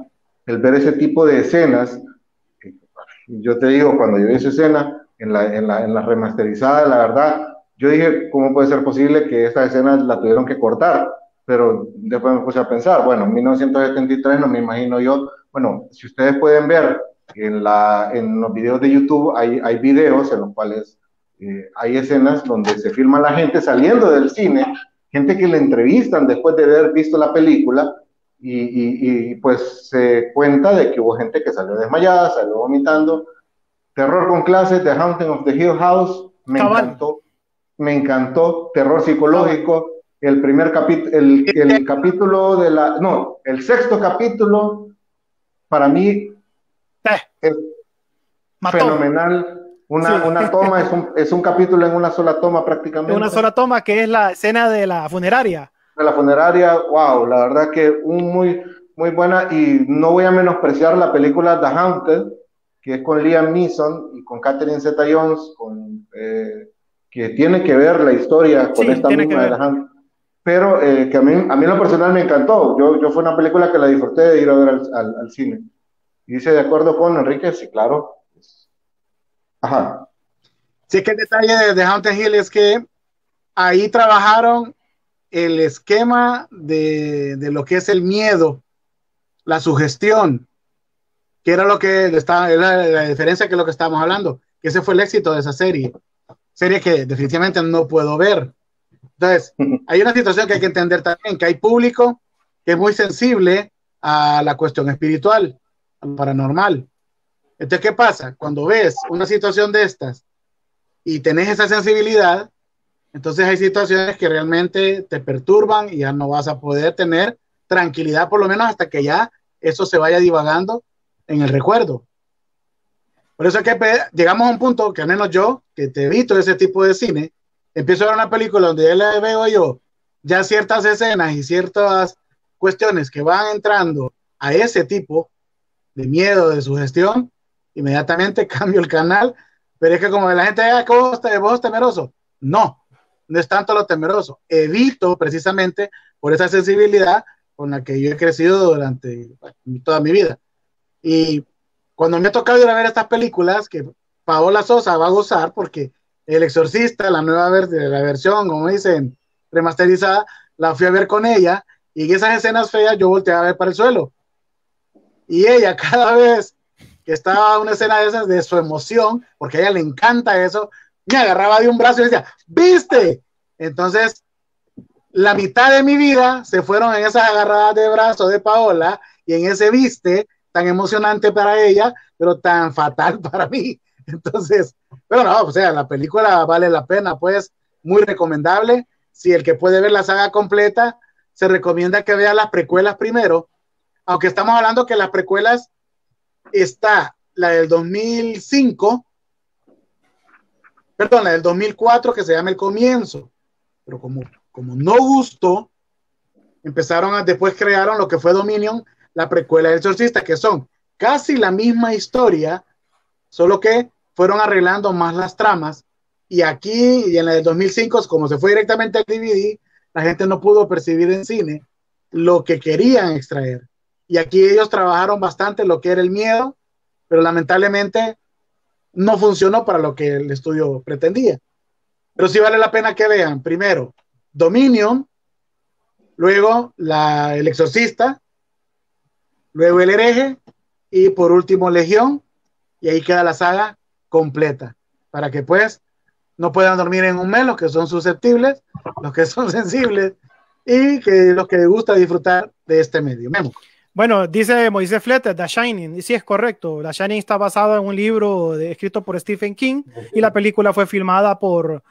Speaker 2: el ver ese tipo de escenas. Yo te digo, cuando yo vi esa escena en la remasterizada, la verdad, yo dije, ¿cómo puede ser posible que esta escena la tuvieron que cortar? Pero después me puse a pensar, bueno, en 1973 no me imagino yo, bueno, si ustedes pueden ver en los videos de YouTube, hay videos en los cuales hay escenas donde se filma la gente saliendo del cine, gente que le entrevistan después de haber visto la película, pues se cuenta de que hubo gente que salió desmayada, salió vomitando. Terror con clases, The Haunting of the Hill House, me encantó, terror psicológico, el primer capítulo, el capítulo de la, no, el sexto capítulo, para mí es fenomenal, una toma, es un capítulo en una sola toma prácticamente.
Speaker 1: Una sola toma, que es la escena de la funeraria.
Speaker 2: De la funeraria, wow, la verdad que muy buena, y no voy a menospreciar la película The Haunted, que es con Liam Neeson y con Catherine Zeta-Jones, que tiene que ver la historia con esta misma de The Haunted, pero que a mí en lo personal me encantó. Yo fue una película que la disfruté de ir a ver al cine. Y dice, de acuerdo con Enrique, sí, claro. Ajá.
Speaker 3: Sí, que el detalle de The Haunted Hill es que ahí trabajaron el esquema de lo que es el miedo, la sugestión, que era lo que era la diferencia que es lo que estábamos hablando, que ese fue el éxito de esa serie que definitivamente no puedo ver. Entonces, hay una situación que hay que entender también, que hay público que es muy sensible a la cuestión espiritual, a lo paranormal. Entonces, ¿qué pasa? Cuando ves una situación de estas y tenés esa sensibilidad, entonces hay situaciones que realmente te perturban y ya no vas a poder tener tranquilidad, por lo menos hasta que ya eso se vaya divagando en el recuerdo. Por eso es que llegamos a un punto que al menos yo, que te evito ese tipo de cine, empiezo a ver una película donde ya le veo yo ya ciertas escenas y ciertas cuestiones que van entrando a ese tipo de miedo, de sugestión, inmediatamente cambio el canal. Pero es que como la gente dice, vos sos temeroso. No es tanto lo temeroso. Evito precisamente por esa sensibilidad con la que yo he crecido durante toda mi vida. Y cuando me ha tocado ir a ver estas películas, que Paola Sosa va a gozar, porque El Exorcista, la nueva la versión, como dicen, remasterizada, la fui a ver con ella, y en esas escenas feas yo volteaba a ver para el suelo. Y ella, cada vez que estaba una escena de esas, de su emoción, porque a ella le encanta eso, me agarraba de un brazo y decía, ¿viste? Entonces, la mitad de mi vida se fueron en esas agarradas de brazo de Paola y en ese viste tan emocionante para ella, pero tan fatal para mí. Entonces, pero no, o sea, la película vale la pena, pues, muy recomendable. Si el que puede ver la saga completa, se recomienda que vea las precuelas primero, aunque estamos hablando que las precuelas está la del 2005, perdón, la del 2004, que se llama El Comienzo, pero como no gustó, después crearon lo que fue Dominion, la precuela del Exorcista, que son casi la misma historia, solo que fueron arreglando más las tramas, y aquí, y en la del 2005, como se fue directamente al DVD, la gente no pudo percibir en cine lo que querían extraer, y aquí ellos trabajaron bastante lo que era el miedo, pero lamentablemente no funcionó para lo que el estudio pretendía. Pero sí vale la pena que vean, primero, Dominion, luego El Exorcista, luego El Hereje, y por último Legión, y ahí queda la saga completa, para que pues no puedan dormir en un mes los que son susceptibles, los que son sensibles, y que los que les gusta disfrutar de este medio. Memo.
Speaker 1: Bueno, dice Moisés Fletter, The Shining, y sí es correcto, The Shining está basado en un libro escrito por Stephen King, y la película fue filmada por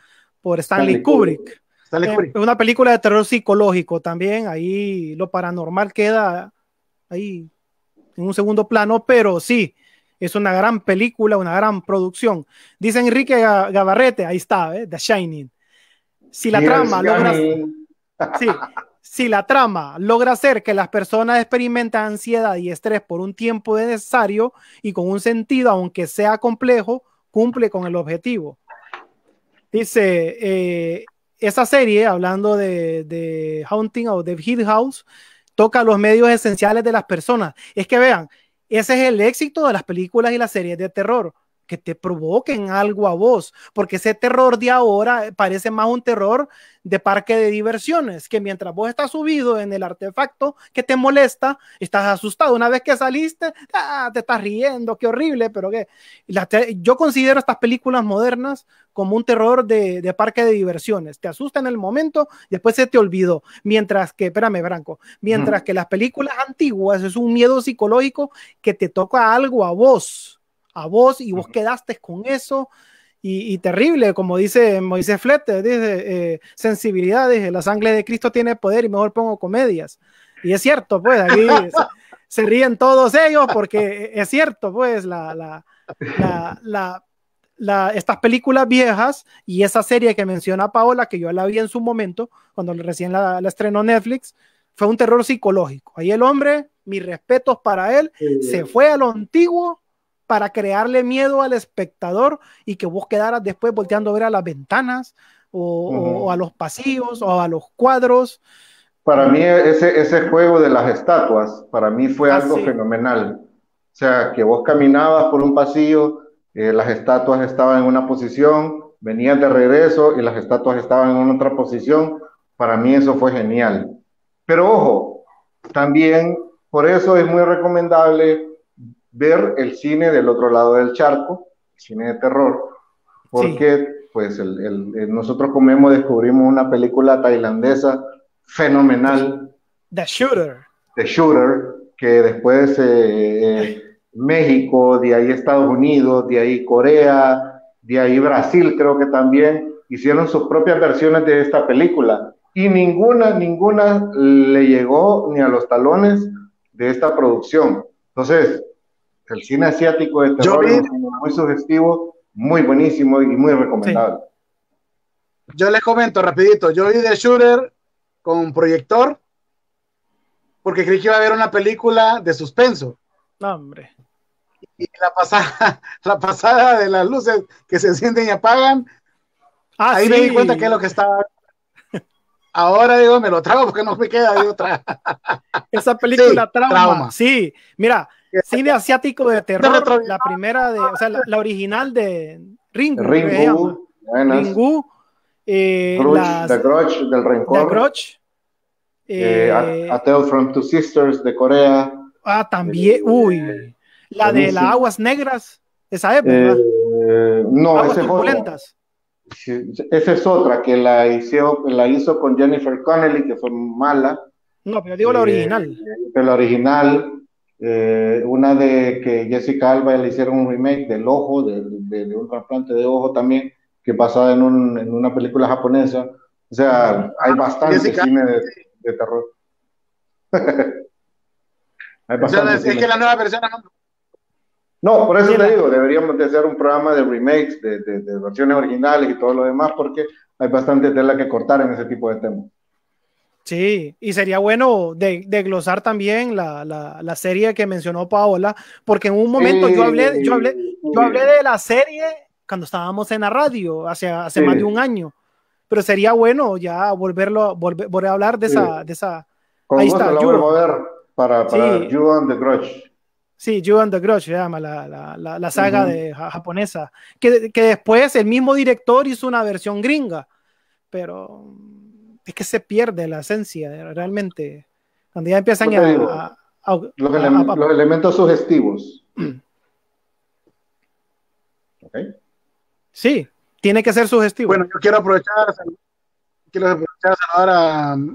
Speaker 1: Stanley Kubrick. Es una película de terror psicológico también, ahí lo paranormal queda ahí en un segundo plano, pero sí, es una gran película, una gran producción. Dice Enrique Gabarrete, ahí está, The Shining. Si la trama logra, sí, si la trama logra hacer que las personas experimenten ansiedad y estrés por un tiempo necesario y con un sentido, aunque sea complejo, cumple con el objetivo. Dice, esa serie, hablando de Haunting o de Hill House, toca los medios esenciales de las personas. Es que vean, ese es el éxito de las películas y las series de terror, que te provoquen algo a vos, porque ese terror de ahora parece más un terror de parque de diversiones, que mientras vos estás subido en el artefacto que te molesta, estás asustado. Una vez que saliste, te estás riendo, qué horrible, pero qué. Yo considero estas películas modernas como un terror de parque de diversiones. Te asusta en el momento, después se te olvidó. Mientras que, espérame, Branco, mientras que las películas antiguas es un miedo psicológico que te toca algo a vos y vos quedaste con eso y terrible, como dice Moisés Flete, dice sensibilidad, dice, la sangre de Cristo tiene poder y mejor pongo comedias. Y es cierto, pues aquí se ríen todos ellos porque es cierto, pues estas películas viejas y esa serie que menciona Paola, que yo la vi en su momento, cuando recién la estrenó Netflix, fue un terror psicológico. Ahí el hombre, mis respetos para él, se fue a lo antiguo para crearle miedo al espectador y que vos quedaras después volteando a ver a las ventanas o a los pasillos o a los cuadros.
Speaker 2: Para mí ese juego de las estatuas, para mí fue algo fenomenal. O sea, que vos caminabas por un pasillo, las estatuas estaban en una posición, venías de regreso y las estatuas estaban en otra posición. Para mí eso fue genial. Pero ojo, también por eso es muy recomendable ver el cine del otro lado del charco, el cine de terror, porque pues nosotros como hemos descubrimos una película tailandesa fenomenal,
Speaker 1: The Shooter,
Speaker 2: que después México, de ahí Estados Unidos, de ahí Corea, de ahí Brasil creo que también hicieron sus propias versiones de esta película y ninguna le llegó ni a los talones de esta producción. Entonces, el cine asiático de terror es muy sugestivo, muy buenísimo y muy recomendable.
Speaker 3: Yo les comento rapidito, yo vi The Shooter con proyector porque creí que iba a haber una película de suspenso.
Speaker 1: No, hombre.
Speaker 3: Y la pasada de las luces que se encienden y apagan, ahí me di cuenta que es lo que estaba. Ahora digo, me lo trago porque no me queda de otra.
Speaker 1: Esa película trauma. Sí, mira, cine asiático de terror, la primera o sea, la original de Ringu. Ringu.
Speaker 2: The Grudge del Rencor.
Speaker 1: The Grudge.
Speaker 2: A Tale from Two Sisters de Corea.
Speaker 1: También, la de las aguas negras, esa es, ¿verdad?
Speaker 2: No,
Speaker 1: aguas
Speaker 2: esa
Speaker 1: turbulentas.
Speaker 2: Esa es otra que la hizo con Jennifer Connelly, que fue mala.
Speaker 1: No, pero digo la original.
Speaker 2: De la original, una de que Jessica Alba le hicieron un remake del ojo, de un trasplante de ojo también, que es basada en una película japonesa. O sea, hay bastante cine de terror. Hay bastante
Speaker 3: es que la nueva versión
Speaker 2: no, por eso te digo, deberíamos de hacer un programa de remakes, de versiones originales y todo lo demás, porque hay bastante tela que cortar en ese tipo de temas.
Speaker 1: Sí, y sería bueno de glosar también la serie que mencionó Paola, porque en un momento yo hablé de la serie cuando estábamos en la radio, hace más de un año, pero sería bueno ya volver a hablar de esa.
Speaker 2: Con
Speaker 1: ahí
Speaker 2: gusto
Speaker 1: está,
Speaker 2: la vuelvo a ver para You and the Grudge.
Speaker 1: Sí, You and the Grudge se llama la saga de japonesa, que después el mismo director hizo una versión gringa, pero es que se pierde la esencia realmente cuando ya empiezan
Speaker 2: los elementos sugestivos.
Speaker 3: Okay.
Speaker 1: Sí, tiene que ser sugestivo.
Speaker 3: Bueno, yo quiero aprovechar a saludar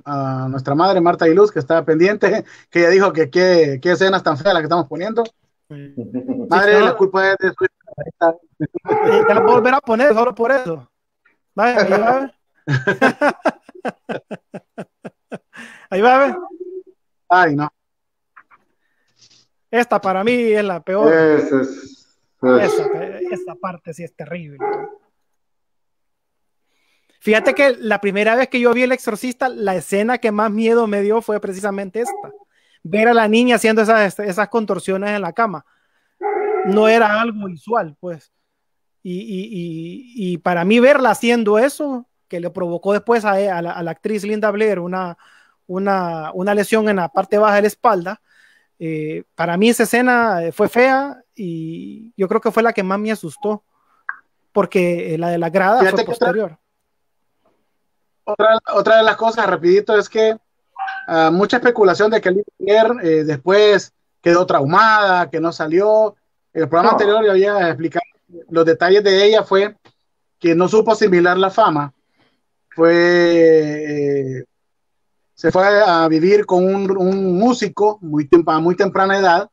Speaker 3: a nuestra madre Marta y Luz, que estaba pendiente, que ella dijo que qué escenas tan feas las que estamos poniendo. Madre, la culpa es de su...
Speaker 1: Ya la puedo volver a poner solo por eso. Vaya, ahí va a ver.
Speaker 3: Ay, no.
Speaker 1: Esta para mí es la peor. Esa parte sí es terrible. Fíjate que la primera vez que yo vi El Exorcista, la escena que más miedo me dio fue precisamente esta. Ver a la niña haciendo esas contorsiones en la cama. No era algo visual, pues. Y para mí verla haciendo eso, que le provocó después a la actriz Linda Blair una lesión en la parte baja de la espalda, para mí esa escena fue fea y yo creo que fue la que más me asustó, porque la de la grada fue posterior.
Speaker 3: Otra de las cosas, rapidito, es que mucha especulación de que Linda Blair después quedó traumada, que no salió. El programa anterior yo había explicado los detalles de ella, fue que no supo asimilar la fama, se fue a vivir con un músico a muy temprana edad.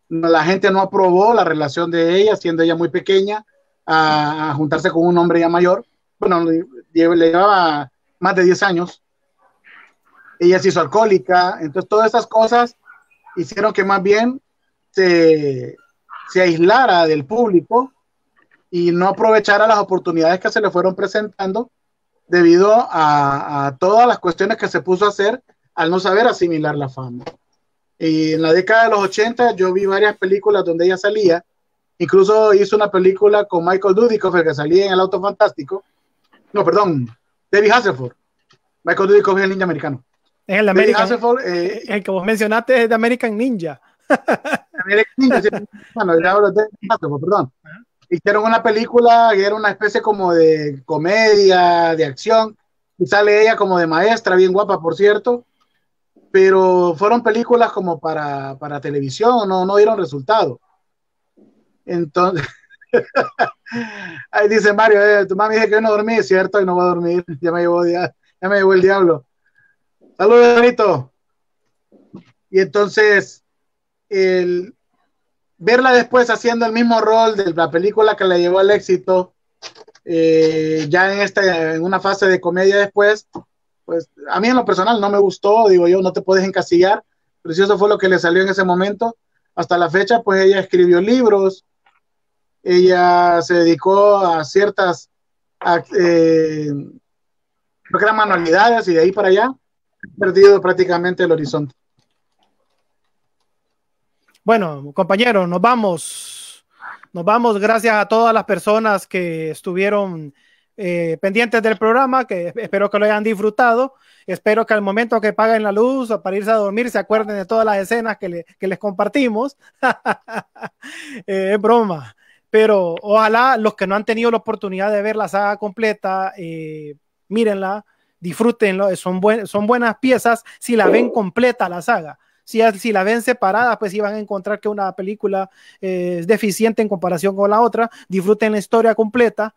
Speaker 3: La gente no aprobó la relación de ella, siendo ella muy pequeña, a juntarse con un hombre ya mayor. Bueno, le llevaba más de 10 años. Ella se hizo alcohólica. Entonces todas esas cosas hicieron que más bien se aislara del público y no aprovechara las oportunidades que se le fueron presentando debido a todas las cuestiones que se puso a hacer al no saber asimilar la fama. Y en la década de los 80 yo vi varias películas donde ella salía, incluso hizo una película con Michael Dudikoff, el que salía en El Auto Fantástico. No, perdón, David Hasselhoff. Michael Dudikoff es el ninja americano.
Speaker 1: Es el American, el que vos mencionaste es de American Ninja.
Speaker 3: American Ninja, sí, bueno, ya hablo de Hasselhoff, perdón. Hicieron una película que era una especie como de comedia, de acción, y sale ella como de maestra, bien guapa, por cierto, pero fueron películas como para televisión, no dieron resultado. Entonces, ahí dice Mario, tu mami dice que yo no dormí, ¿cierto? Y no voy a dormir, ya me llevó el diablo. Saludos, hermanito. Y entonces, verla después haciendo el mismo rol de la película que le llevó al éxito, ya en una fase de comedia después, pues a mí en lo personal no me gustó, digo yo, no te puedes encasillar, pero si eso fue lo que le salió en ese momento, hasta la fecha, pues ella escribió libros, ella se dedicó a ciertas, creo que eran manualidades, y de ahí para allá, ha perdido prácticamente el horizonte.
Speaker 1: Bueno, compañeros, nos vamos. Nos vamos, gracias a todas las personas que estuvieron pendientes del programa, que espero que lo hayan disfrutado. Espero que al momento que paguen la luz o para irse a dormir se acuerden de todas las escenas que les compartimos. Es broma. Pero ojalá los que no han tenido la oportunidad de ver la saga completa, mírenla, disfrútenlo. Son buenas piezas si la ven completa la saga. Si la ven separada, pues sí van a encontrar que una película es deficiente en comparación con la otra. Disfruten la historia completa.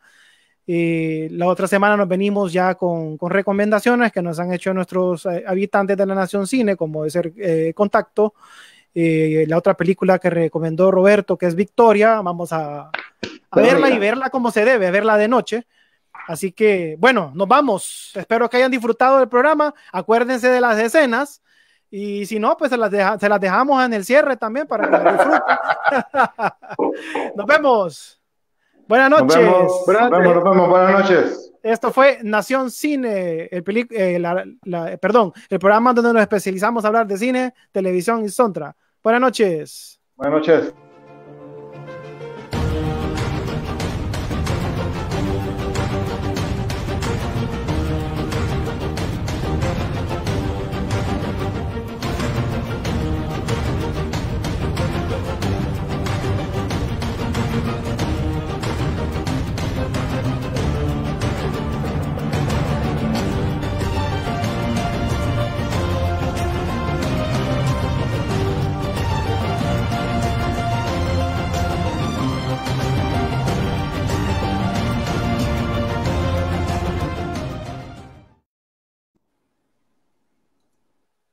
Speaker 1: La otra semana nos venimos ya con recomendaciones que nos han hecho nuestros habitantes de la Nación Cine, como es el Contacto. La otra película que recomendó Roberto, que es Victoria, vamos a verla y verla como se debe, verla de noche. Así que, bueno, nos vamos. Espero que hayan disfrutado del programa. Acuérdense de las escenas. Y si no, pues se las dejamos en el cierre también para que las disfruten. Nos vemos. Buenas noches.
Speaker 2: Nos vemos. Buenas noches.
Speaker 1: Esto fue Nación Cine, el programa donde nos especializamos a hablar de cine, televisión y soundtrack. Buenas noches.
Speaker 2: Buenas noches.